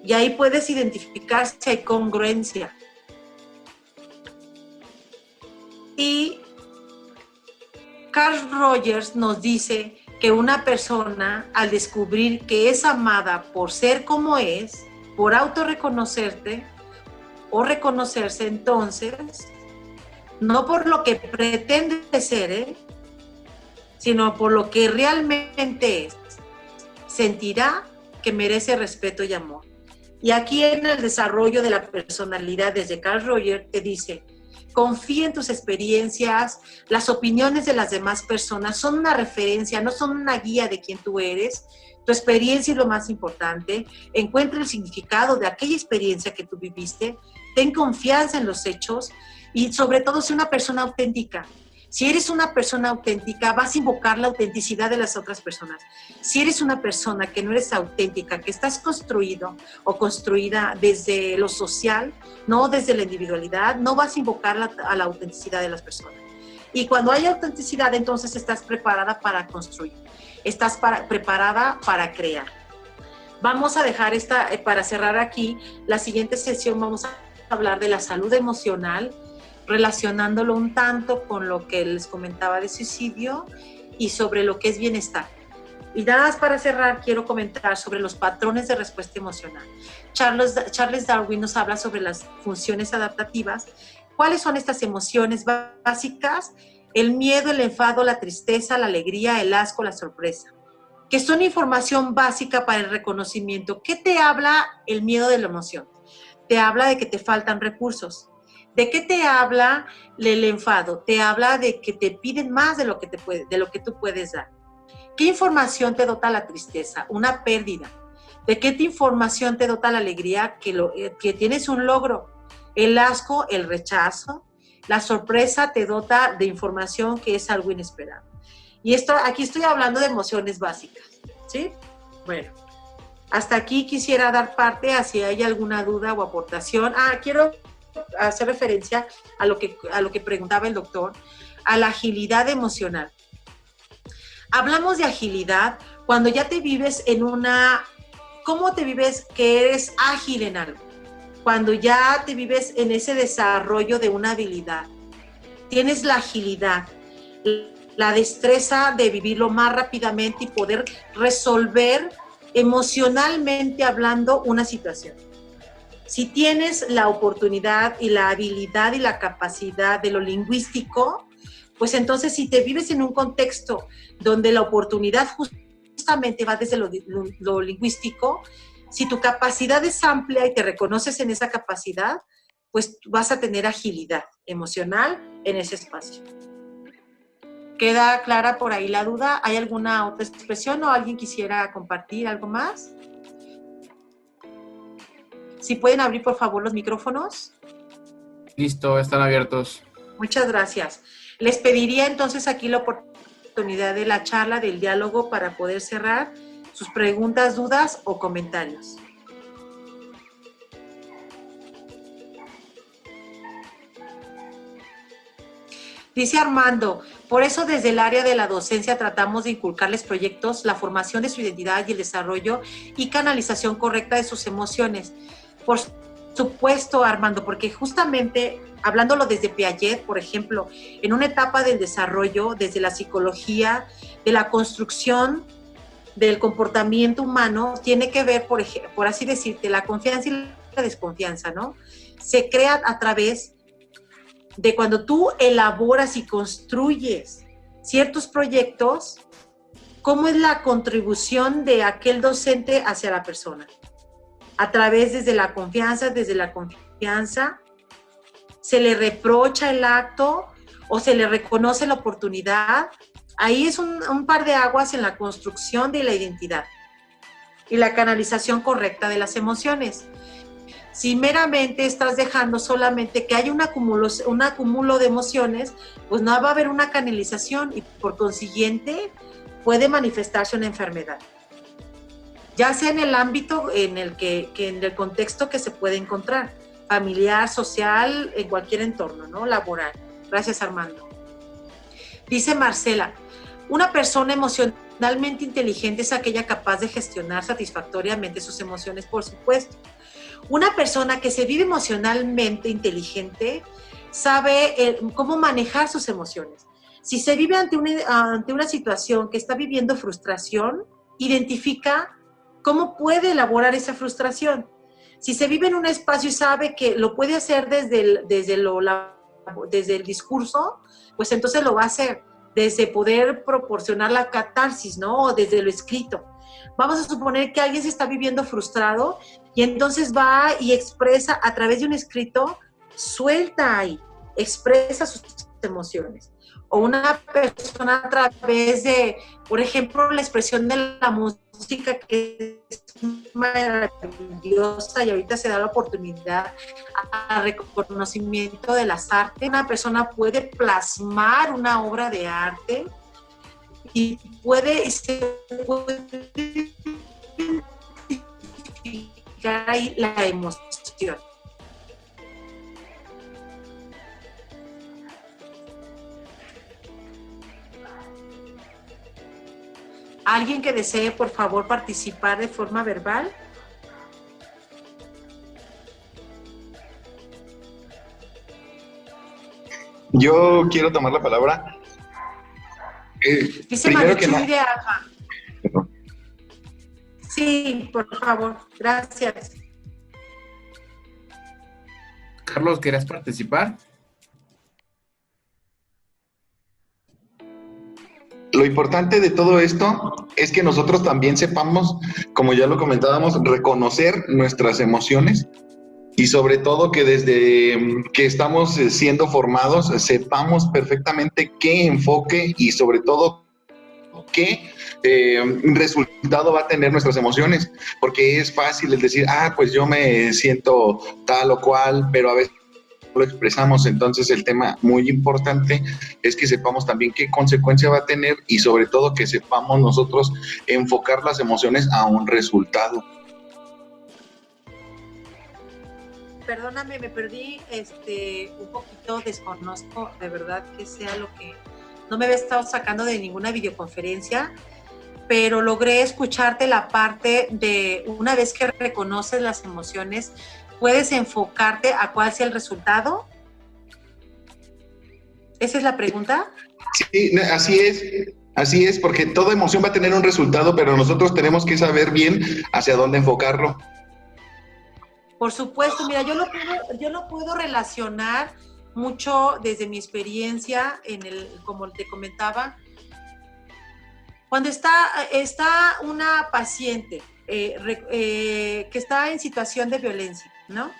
Speaker 2: Y ahí puedes identificar si hay congruencia. Y Carl Rogers nos dice que una persona, al descubrir que es amada por ser como es, por autorreconocerte o reconocerse, entonces, no por lo que pretende ser, sino por lo que realmente es, sentirá que merece respeto y amor. Y aquí en el desarrollo de la personalidad desde Carl Rogers te dice, confía en tus experiencias, las opiniones de las demás personas son una referencia, no son una guía de quién tú eres. Tu experiencia es lo más importante. Encuentra el significado de aquella experiencia que tú viviste. Ten confianza en los hechos y sobre todo sé una persona auténtica. Si eres una persona auténtica, vas a invocar la autenticidad de las otras personas. Si eres una persona que no eres auténtica, que estás construido o construida desde lo social, no desde la individualidad, no vas a invocar a la autenticidad de las personas. Y cuando hay autenticidad, entonces estás preparada para construir. Estás preparada para crear. Vamos a dejar para cerrar aquí, la siguiente sesión vamos a hablar de la salud emocional, relacionándolo un tanto con lo que les comentaba de suicidio y sobre lo que es bienestar. Y nada más para cerrar, quiero comentar sobre los patrones de respuesta emocional. Charles Darwin nos habla sobre las funciones adaptativas. ¿Cuáles son estas emociones básicas? El miedo, el enfado, la tristeza, la alegría, el asco, la sorpresa, que son información básica para el reconocimiento. ¿Qué te habla el miedo de la emoción? Te habla de que te faltan recursos. ¿De qué te habla el enfado? Te habla de que te piden más de lo que tú puedes dar. ¿Qué información te dota la tristeza? Una pérdida. ¿De qué información te dota la alegría? Que tienes un logro. El asco, el rechazo. La sorpresa te dota de información que es algo inesperado. Y aquí estoy hablando de emociones básicas, ¿sí? Bueno, hasta aquí quisiera dar parte a si hay alguna duda o aportación. Quiero hacer referencia a lo que preguntaba el doctor, a la agilidad emocional. Hablamos de agilidad cuando ya te vives ¿cómo te vives que eres ágil en algo? Cuando ya te vives en ese desarrollo de una habilidad. Tienes la agilidad, la destreza de vivirlo más rápidamente y poder resolver emocionalmente hablando una situación. Si tienes la oportunidad y la habilidad y la capacidad de lo lingüístico, pues entonces si te vives en un contexto donde la oportunidad justamente va desde lo lingüístico, si tu capacidad es amplia y te reconoces en esa capacidad, pues vas a tener agilidad emocional en ese espacio. ¿Queda clara por ahí la duda? ¿Hay alguna otra expresión o alguien quisiera compartir algo más? Si pueden abrir, por favor, los micrófonos.
Speaker 3: Listo, están abiertos.
Speaker 2: Muchas gracias. Les pediría entonces aquí la oportunidad de la charla, del diálogo, para poder cerrar sus preguntas, dudas o comentarios. Dice Armando, por eso desde el área de la docencia tratamos de inculcarles proyectos, la formación de su identidad y el desarrollo y canalización correcta de sus emociones. Por supuesto, Armando, porque justamente hablándolo desde Piaget, por ejemplo, en una etapa del desarrollo, desde la psicología, de la construcción del comportamiento humano, tiene que ver, por así decirte, la confianza y la desconfianza, ¿no? se crea a través de cuando tú elaboras y construyes ciertos proyectos, cómo es la contribución de aquel docente hacia la persona. A través desde la confianza, se le reprocha el acto o se le reconoce la oportunidad. Ahí es un par de aguas en la construcción de la identidad y la canalización correcta de las emociones. Si meramente estás dejando solamente que haya un acúmulo de emociones, pues no va a haber una canalización y por consiguiente puede manifestarse una enfermedad. Ya sea en el ámbito en el contexto que se puede encontrar, familiar, social, en cualquier entorno, ¿no? Laboral. Gracias, Armando. Dice Marcela, una persona emocionalmente inteligente es aquella capaz de gestionar satisfactoriamente sus emociones, por supuesto. Una persona que se vive emocionalmente inteligente sabe cómo manejar sus emociones. Si se vive ante una situación que está viviendo frustración, identifica cómo puede elaborar esa frustración. Si se vive en un espacio y sabe que lo puede hacer desde el discurso, pues entonces lo va a hacer desde poder proporcionar la catarsis, ¿no? O desde lo escrito. Vamos a suponer que alguien se está viviendo frustrado y entonces va y expresa a través de un escrito, suelta ahí, expresa sus emociones. O una persona a través de, por ejemplo, la expresión de la música, que es maravillosa y ahorita se da la oportunidad al reconocimiento de las artes. Una persona puede plasmar una obra de arte y se puede identificar ahí la emoción. ¿Alguien que desee, por favor, participar de forma verbal?
Speaker 6: Yo quiero tomar la palabra.
Speaker 2: Dice Marichuy de Alba. Sí, por favor, gracias.
Speaker 3: Carlos, ¿querías participar?
Speaker 6: Lo importante de todo esto es que nosotros también sepamos, como ya lo comentábamos, reconocer nuestras emociones y sobre todo que desde que estamos siendo formados sepamos perfectamente qué enfoque y sobre todo qué resultado va a tener nuestras emociones, porque es fácil el decir, pues yo me siento tal o cual, pero a veces lo expresamos. Entonces el tema muy importante es que sepamos también qué consecuencia va a tener y sobre todo que sepamos nosotros enfocar las emociones a un resultado.
Speaker 2: Perdóname, me perdí un poquito, desconozco de verdad que sea lo que... No me había estado sacando de ninguna videoconferencia, pero logré escucharte la parte de una vez que reconoces las emociones, ¿puedes enfocarte a cuál sea el resultado? ¿Esa es la pregunta?
Speaker 6: Sí, así es, porque toda emoción va a tener un resultado, pero nosotros tenemos que saber bien hacia dónde enfocarlo.
Speaker 2: Por supuesto, mira, yo lo puedo relacionar mucho desde mi experiencia, como te comentaba, cuando está una paciente que está en situación de violencia, ¿no?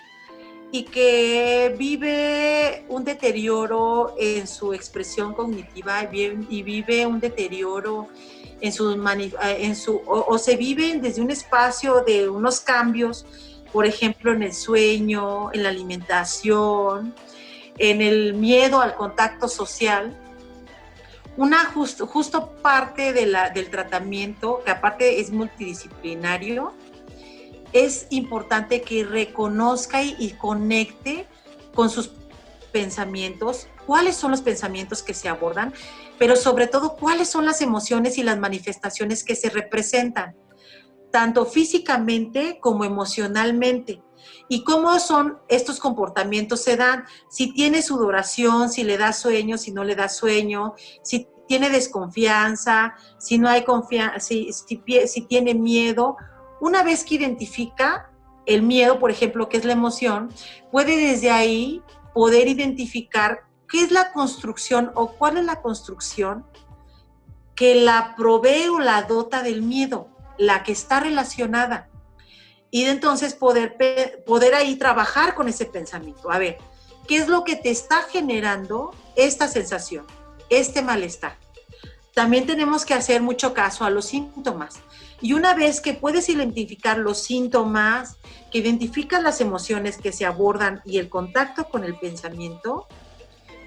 Speaker 2: Y que vive un deterioro en su expresión cognitiva y vive un deterioro o se vive desde un espacio de unos cambios, por ejemplo, en el sueño, en la alimentación, en el miedo al contacto social. Justo parte del tratamiento, que aparte es multidisciplinario, es importante que reconozca y conecte con sus pensamientos, cuáles son los pensamientos que se abordan, pero sobre todo cuáles son las emociones y las manifestaciones que se representan, tanto físicamente como emocionalmente. ¿Y cómo son estos comportamientos? Se dan si tiene sudoración, si le da sueño, si no le da sueño, si tiene desconfianza, si no hay confianza, si tiene miedo. Una vez que identifica el miedo, por ejemplo, que es la emoción, puede desde ahí poder identificar qué es la construcción o cuál es la construcción que la provee o la dota del miedo, la que está relacionada. Y de entonces poder ahí trabajar con ese pensamiento. A ver, ¿qué es lo que te está generando esta sensación, este malestar? También tenemos que hacer mucho caso a los síntomas. Y una vez que puedes identificar los síntomas, que identificas las emociones que se abordan y el contacto con el pensamiento,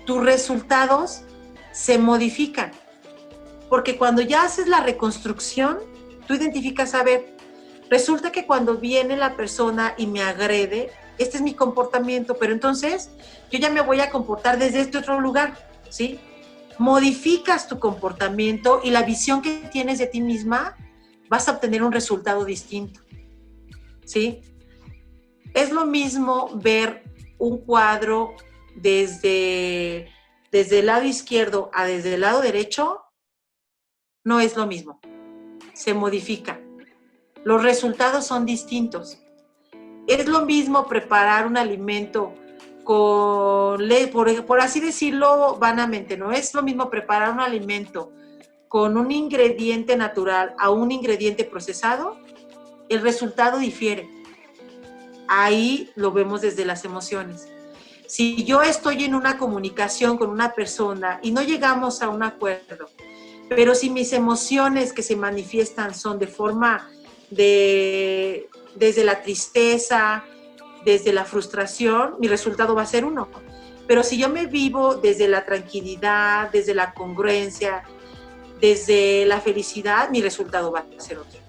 Speaker 2: tus resultados se modifican. Porque cuando ya haces la reconstrucción, tú identificas, a ver, resulta que cuando viene la persona y me agrede, este es mi comportamiento, pero entonces yo ya me voy a comportar desde este otro lugar, ¿sí? Modificas tu comportamiento y la visión que tienes de ti misma, vas a obtener un resultado distinto, ¿sí? Es lo mismo ver un cuadro desde el lado izquierdo a desde el lado derecho, no es lo mismo, se modifica. Los resultados son distintos. Es lo mismo preparar un alimento por así decirlo vanamente, no es lo mismo preparar un alimento con un ingrediente natural a un ingrediente procesado, el resultado difiere. Ahí lo vemos desde las emociones. Si yo estoy en una comunicación con una persona y no llegamos a un acuerdo, pero si mis emociones que se manifiestan son de forma desde la tristeza, desde la frustración, mi resultado va a ser uno. Pero si yo me vivo desde la tranquilidad, desde la congruencia, desde la felicidad, mi resultado va a ser otro.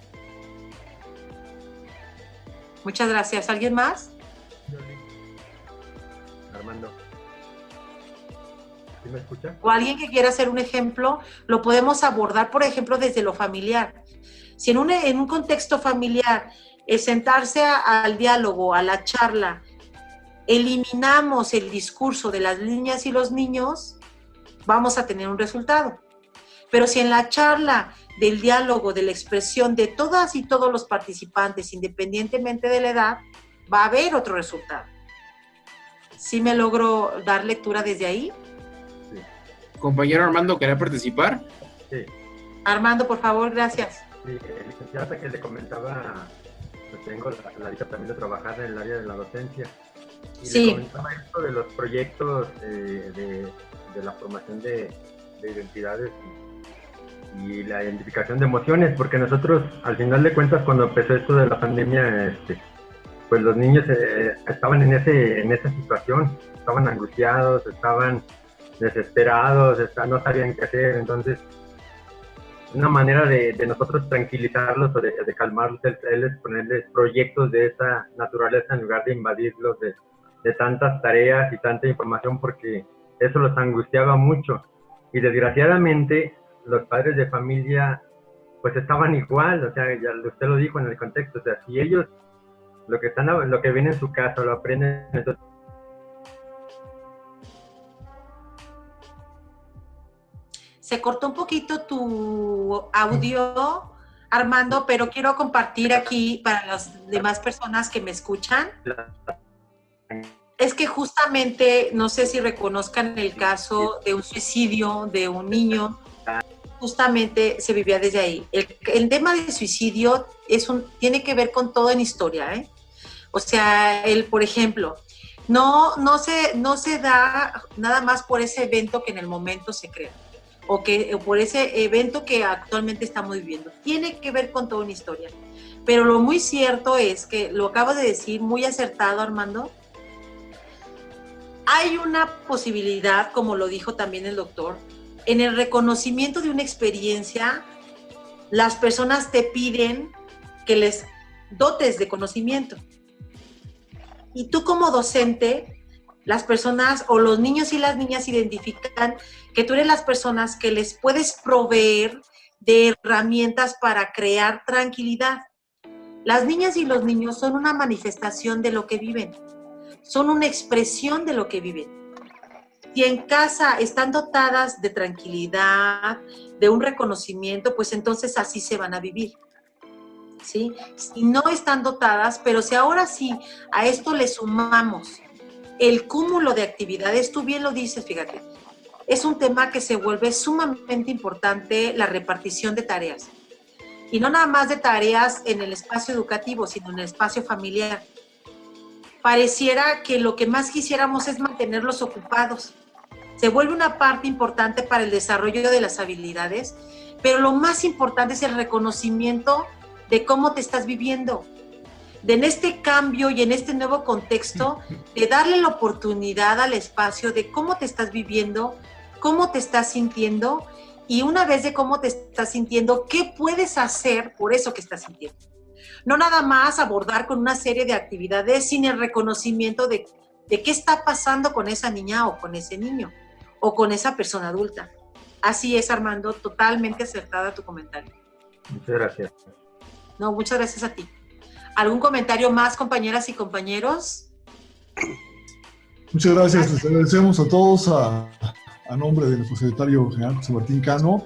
Speaker 2: Muchas gracias. ¿Alguien más?
Speaker 7: Armando. ¿Sí me escucha?
Speaker 2: O alguien que quiera hacer un ejemplo, lo podemos abordar, por ejemplo, desde lo familiar. Si en un contexto familiar, el sentarse al diálogo, a la charla, eliminamos el discurso de las niñas y los niños, vamos a tener un resultado. Pero si en la charla del diálogo, de la expresión de todas y todos los participantes, independientemente de la edad, va a haber otro resultado. ¿Sí me logro dar lectura desde ahí?
Speaker 3: Sí. Compañero Armando, ¿querés participar?
Speaker 7: Sí.
Speaker 2: Armando, por favor, gracias.
Speaker 7: Sí, licenciada, que le comentaba, pues tengo la dicha también de trabajar en el área de la docencia. Y
Speaker 2: sí.
Speaker 7: Le comentaba esto de los proyectos de la formación de identidades y la identificación de emociones, porque nosotros, al final de cuentas, cuando empezó esto de la pandemia, pues los niños estaban en esa situación, estaban angustiados, estaban desesperados, no sabían qué hacer. Entonces, una manera de nosotros tranquilizarlos o de calmarlos es ponerles proyectos de esa naturaleza en lugar de invadirlos de tantas tareas y tanta información, porque eso los angustiaba mucho. Y desgraciadamente, los padres de familia pues estaban igual, o sea, ya usted lo dijo en el contexto, o sea, si ellos lo que viene en su casa lo aprenden, entonces...
Speaker 2: Se cortó un poquito tu audio, Armando, pero quiero compartir aquí para las demás personas que me escuchan. Es que justamente, no sé si reconozcan el caso de un suicidio de un niño, justamente se vivía desde ahí. El tema de suicidio tiene que ver con todo en historia, ¿eh? O sea, por ejemplo, no se da nada más por ese evento que en el momento se crea, o por ese evento que actualmente estamos viviendo. Tiene que ver con toda una historia. Pero lo muy cierto es que, lo acabo de decir, muy acertado, Armando, hay una posibilidad, como lo dijo también el doctor, en el reconocimiento de una experiencia, las personas te piden que les dotes de conocimiento. Y tú como docente, las personas o los niños y las niñas identifican que tú eres las personas que les puedes proveer de herramientas para crear tranquilidad. Las niñas y los niños son una manifestación de lo que viven, son una expresión de lo que viven. Si en casa están dotadas de tranquilidad, de un reconocimiento, pues entonces así se van a vivir. ¿sí? Si no están dotadas, pero si ahora sí a esto le sumamos el cúmulo de actividades, tú bien lo dices, fíjate, es un tema que se vuelve sumamente importante la repartición de tareas. Y no nada más de tareas en el espacio educativo, sino en el espacio familiar. Pareciera que lo que más quisiéramos es mantenerlos ocupados. Se vuelve una parte importante para el desarrollo de las habilidades, pero lo más importante es el reconocimiento de cómo te estás viviendo, de en este cambio y en este nuevo contexto, de darle la oportunidad al espacio de cómo te estás viviendo, cómo te estás sintiendo, y una vez de cómo te estás sintiendo, ¿qué puedes hacer por eso que estás sintiendo? No nada más abordar con una serie de actividades sin el reconocimiento de qué está pasando con esa niña o con ese niño o con esa persona adulta. Así es, Armando, totalmente acertada tu comentario.
Speaker 7: Muchas gracias.
Speaker 2: No, muchas gracias a ti. ¿Algún comentario más, compañeras y compañeros?
Speaker 1: Muchas gracias. Les agradecemos a todos a nombre de nuestro secretario general, José Martín Cano.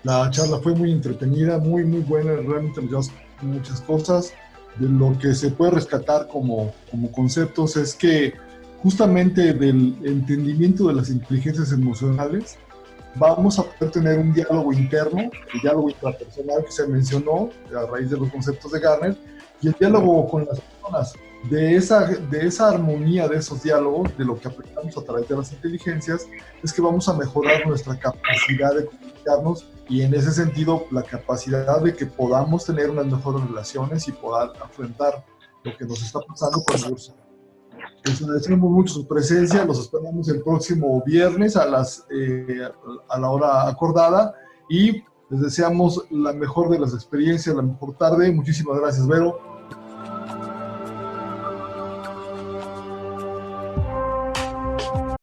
Speaker 1: La charla fue muy entretenida, muy buena, realmente nos llevamos muchas cosas. De lo que se puede rescatar como conceptos es que justamente del entendimiento de las inteligencias emocionales vamos a poder tener un diálogo interno, el diálogo intrapersonal que se mencionó a raíz de los conceptos de Gardner, y el diálogo con las personas. De esa armonía de esos diálogos, de lo que aplicamos a través de las inteligencias, es que vamos a mejorar nuestra capacidad de comunicarnos y en ese sentido la capacidad de que podamos tener unas mejores relaciones y poder afrontar lo que nos está pasando con ellos. Les agradecemos mucho su presencia, los esperamos el próximo viernes a la hora acordada y les deseamos la mejor de las experiencias, la mejor tarde. Muchísimas gracias, Vero.